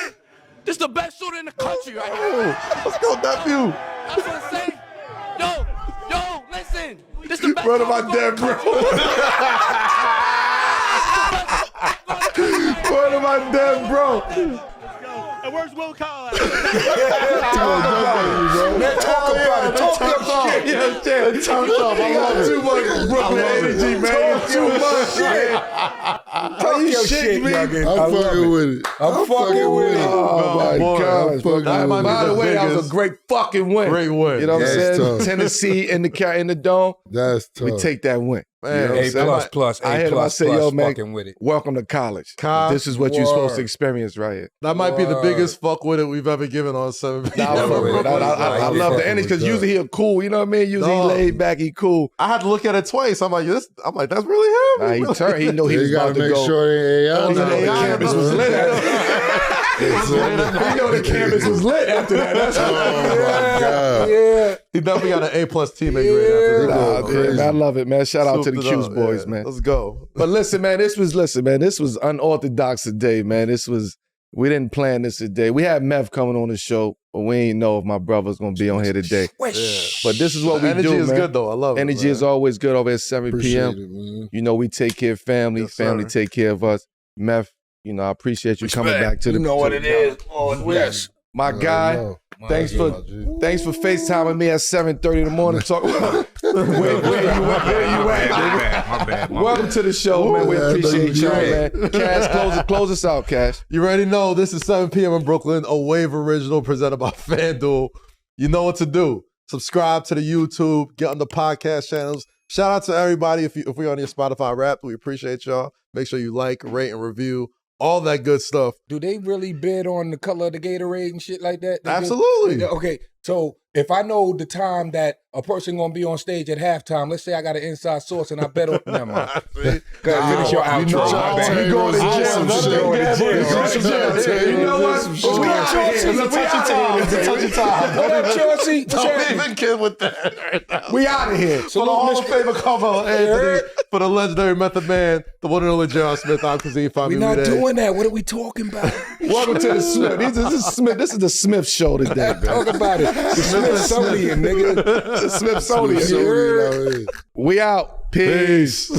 this is the best shooter in the country right now. Let's go, nephew. I just want to say, yo, listen. This is the best Word of my shooter dead in the bro. country. Word of my dead bro. And where's Will Kyle at? Man, talk about it. Talk your shit. Yeah, Turned up. I love it. Too much Brooklyn energy, man. Too much shit. Talk your shit, shit, man. youngin. I'm I love fucking it. with it. I'm fucking with it. Oh my boy. gosh. fucking That might be By the way, that was biggest- a great fucking win. Great win. You know what I'm That's saying? tough. Tennessee in the dome. That's tough. We take that win. Man, You know what I'm A saying? plus, I heard him, I say, yo, man, fucking with it. welcome to college. Con- This is what you're supposed to Word. experience right here. That might be the Word. biggest fuck with it we've ever given on 7 Nah, I, Yeah, fuck with it. Brooklyn. I He love the fucking energy because with usually he cool. You know what I mean? Usually he Dog. laid back, he cool. I had to look at it twice. I'm like, that's really him? Nah, he turned. He knew he You was gotta about to make go. sure they AI. He know the campus was lit. He know the campus was lit after that. That's Oh my God. Yeah. He definitely got an A+ teammate grade after Nah, that. man, I love it, man. Shout out to the Souped it Q's up, boys, yeah. man. Let's go. But listen, man, this was unorthodox today, man. We didn't plan this today. We had Meth coming on the show, but we ain't know if my brother's gonna be on here today. Wait, But this is what The we energy do, is man. good though. I love it. Energy man. is always good over at 7 Appreciate p.m. it, man. You know, we take care of family. Yes, family sir. take care of us. Meth, you know, I appreciate you coming back to the. You know what to it the- is. Oh, yes. My guy, No. thanks for FaceTiming me at 7:30 in the morning. Talk about Where you at? My bad. Welcome to the show, man. We appreciate y'all, man. Cash, close us out, Cash. You already know this is 7 p.m. in Brooklyn, a Wave original presented by FanDuel. You know what to do. Subscribe to the YouTube, get on the podcast channels. Shout out to everybody if we're on your Spotify Wrapped. We appreciate y'all. Make sure you like, rate, and review. All that good stuff. Do they really bid on the color of the Gatorade and shit like that? Absolutely. Okay, so if I know the time that a person gonna be on stage at halftime, let's say I got an inside source and I bet on them. Finish your outro. You going to jail. You know what? We Don't even kid with that right now. We out of here. For the Hall of Famer Carmelo Anthony, for the legendary Method Man, the one and only J.R. Smith, I'm Kazeem Famuyide. We're not doing that. What are we talking about? Welcome to the Smith. This is the Smith show today, man. Talk about it. The Smithsonian, nigga. The Smithsonian. Smithsonian. We out. Peace.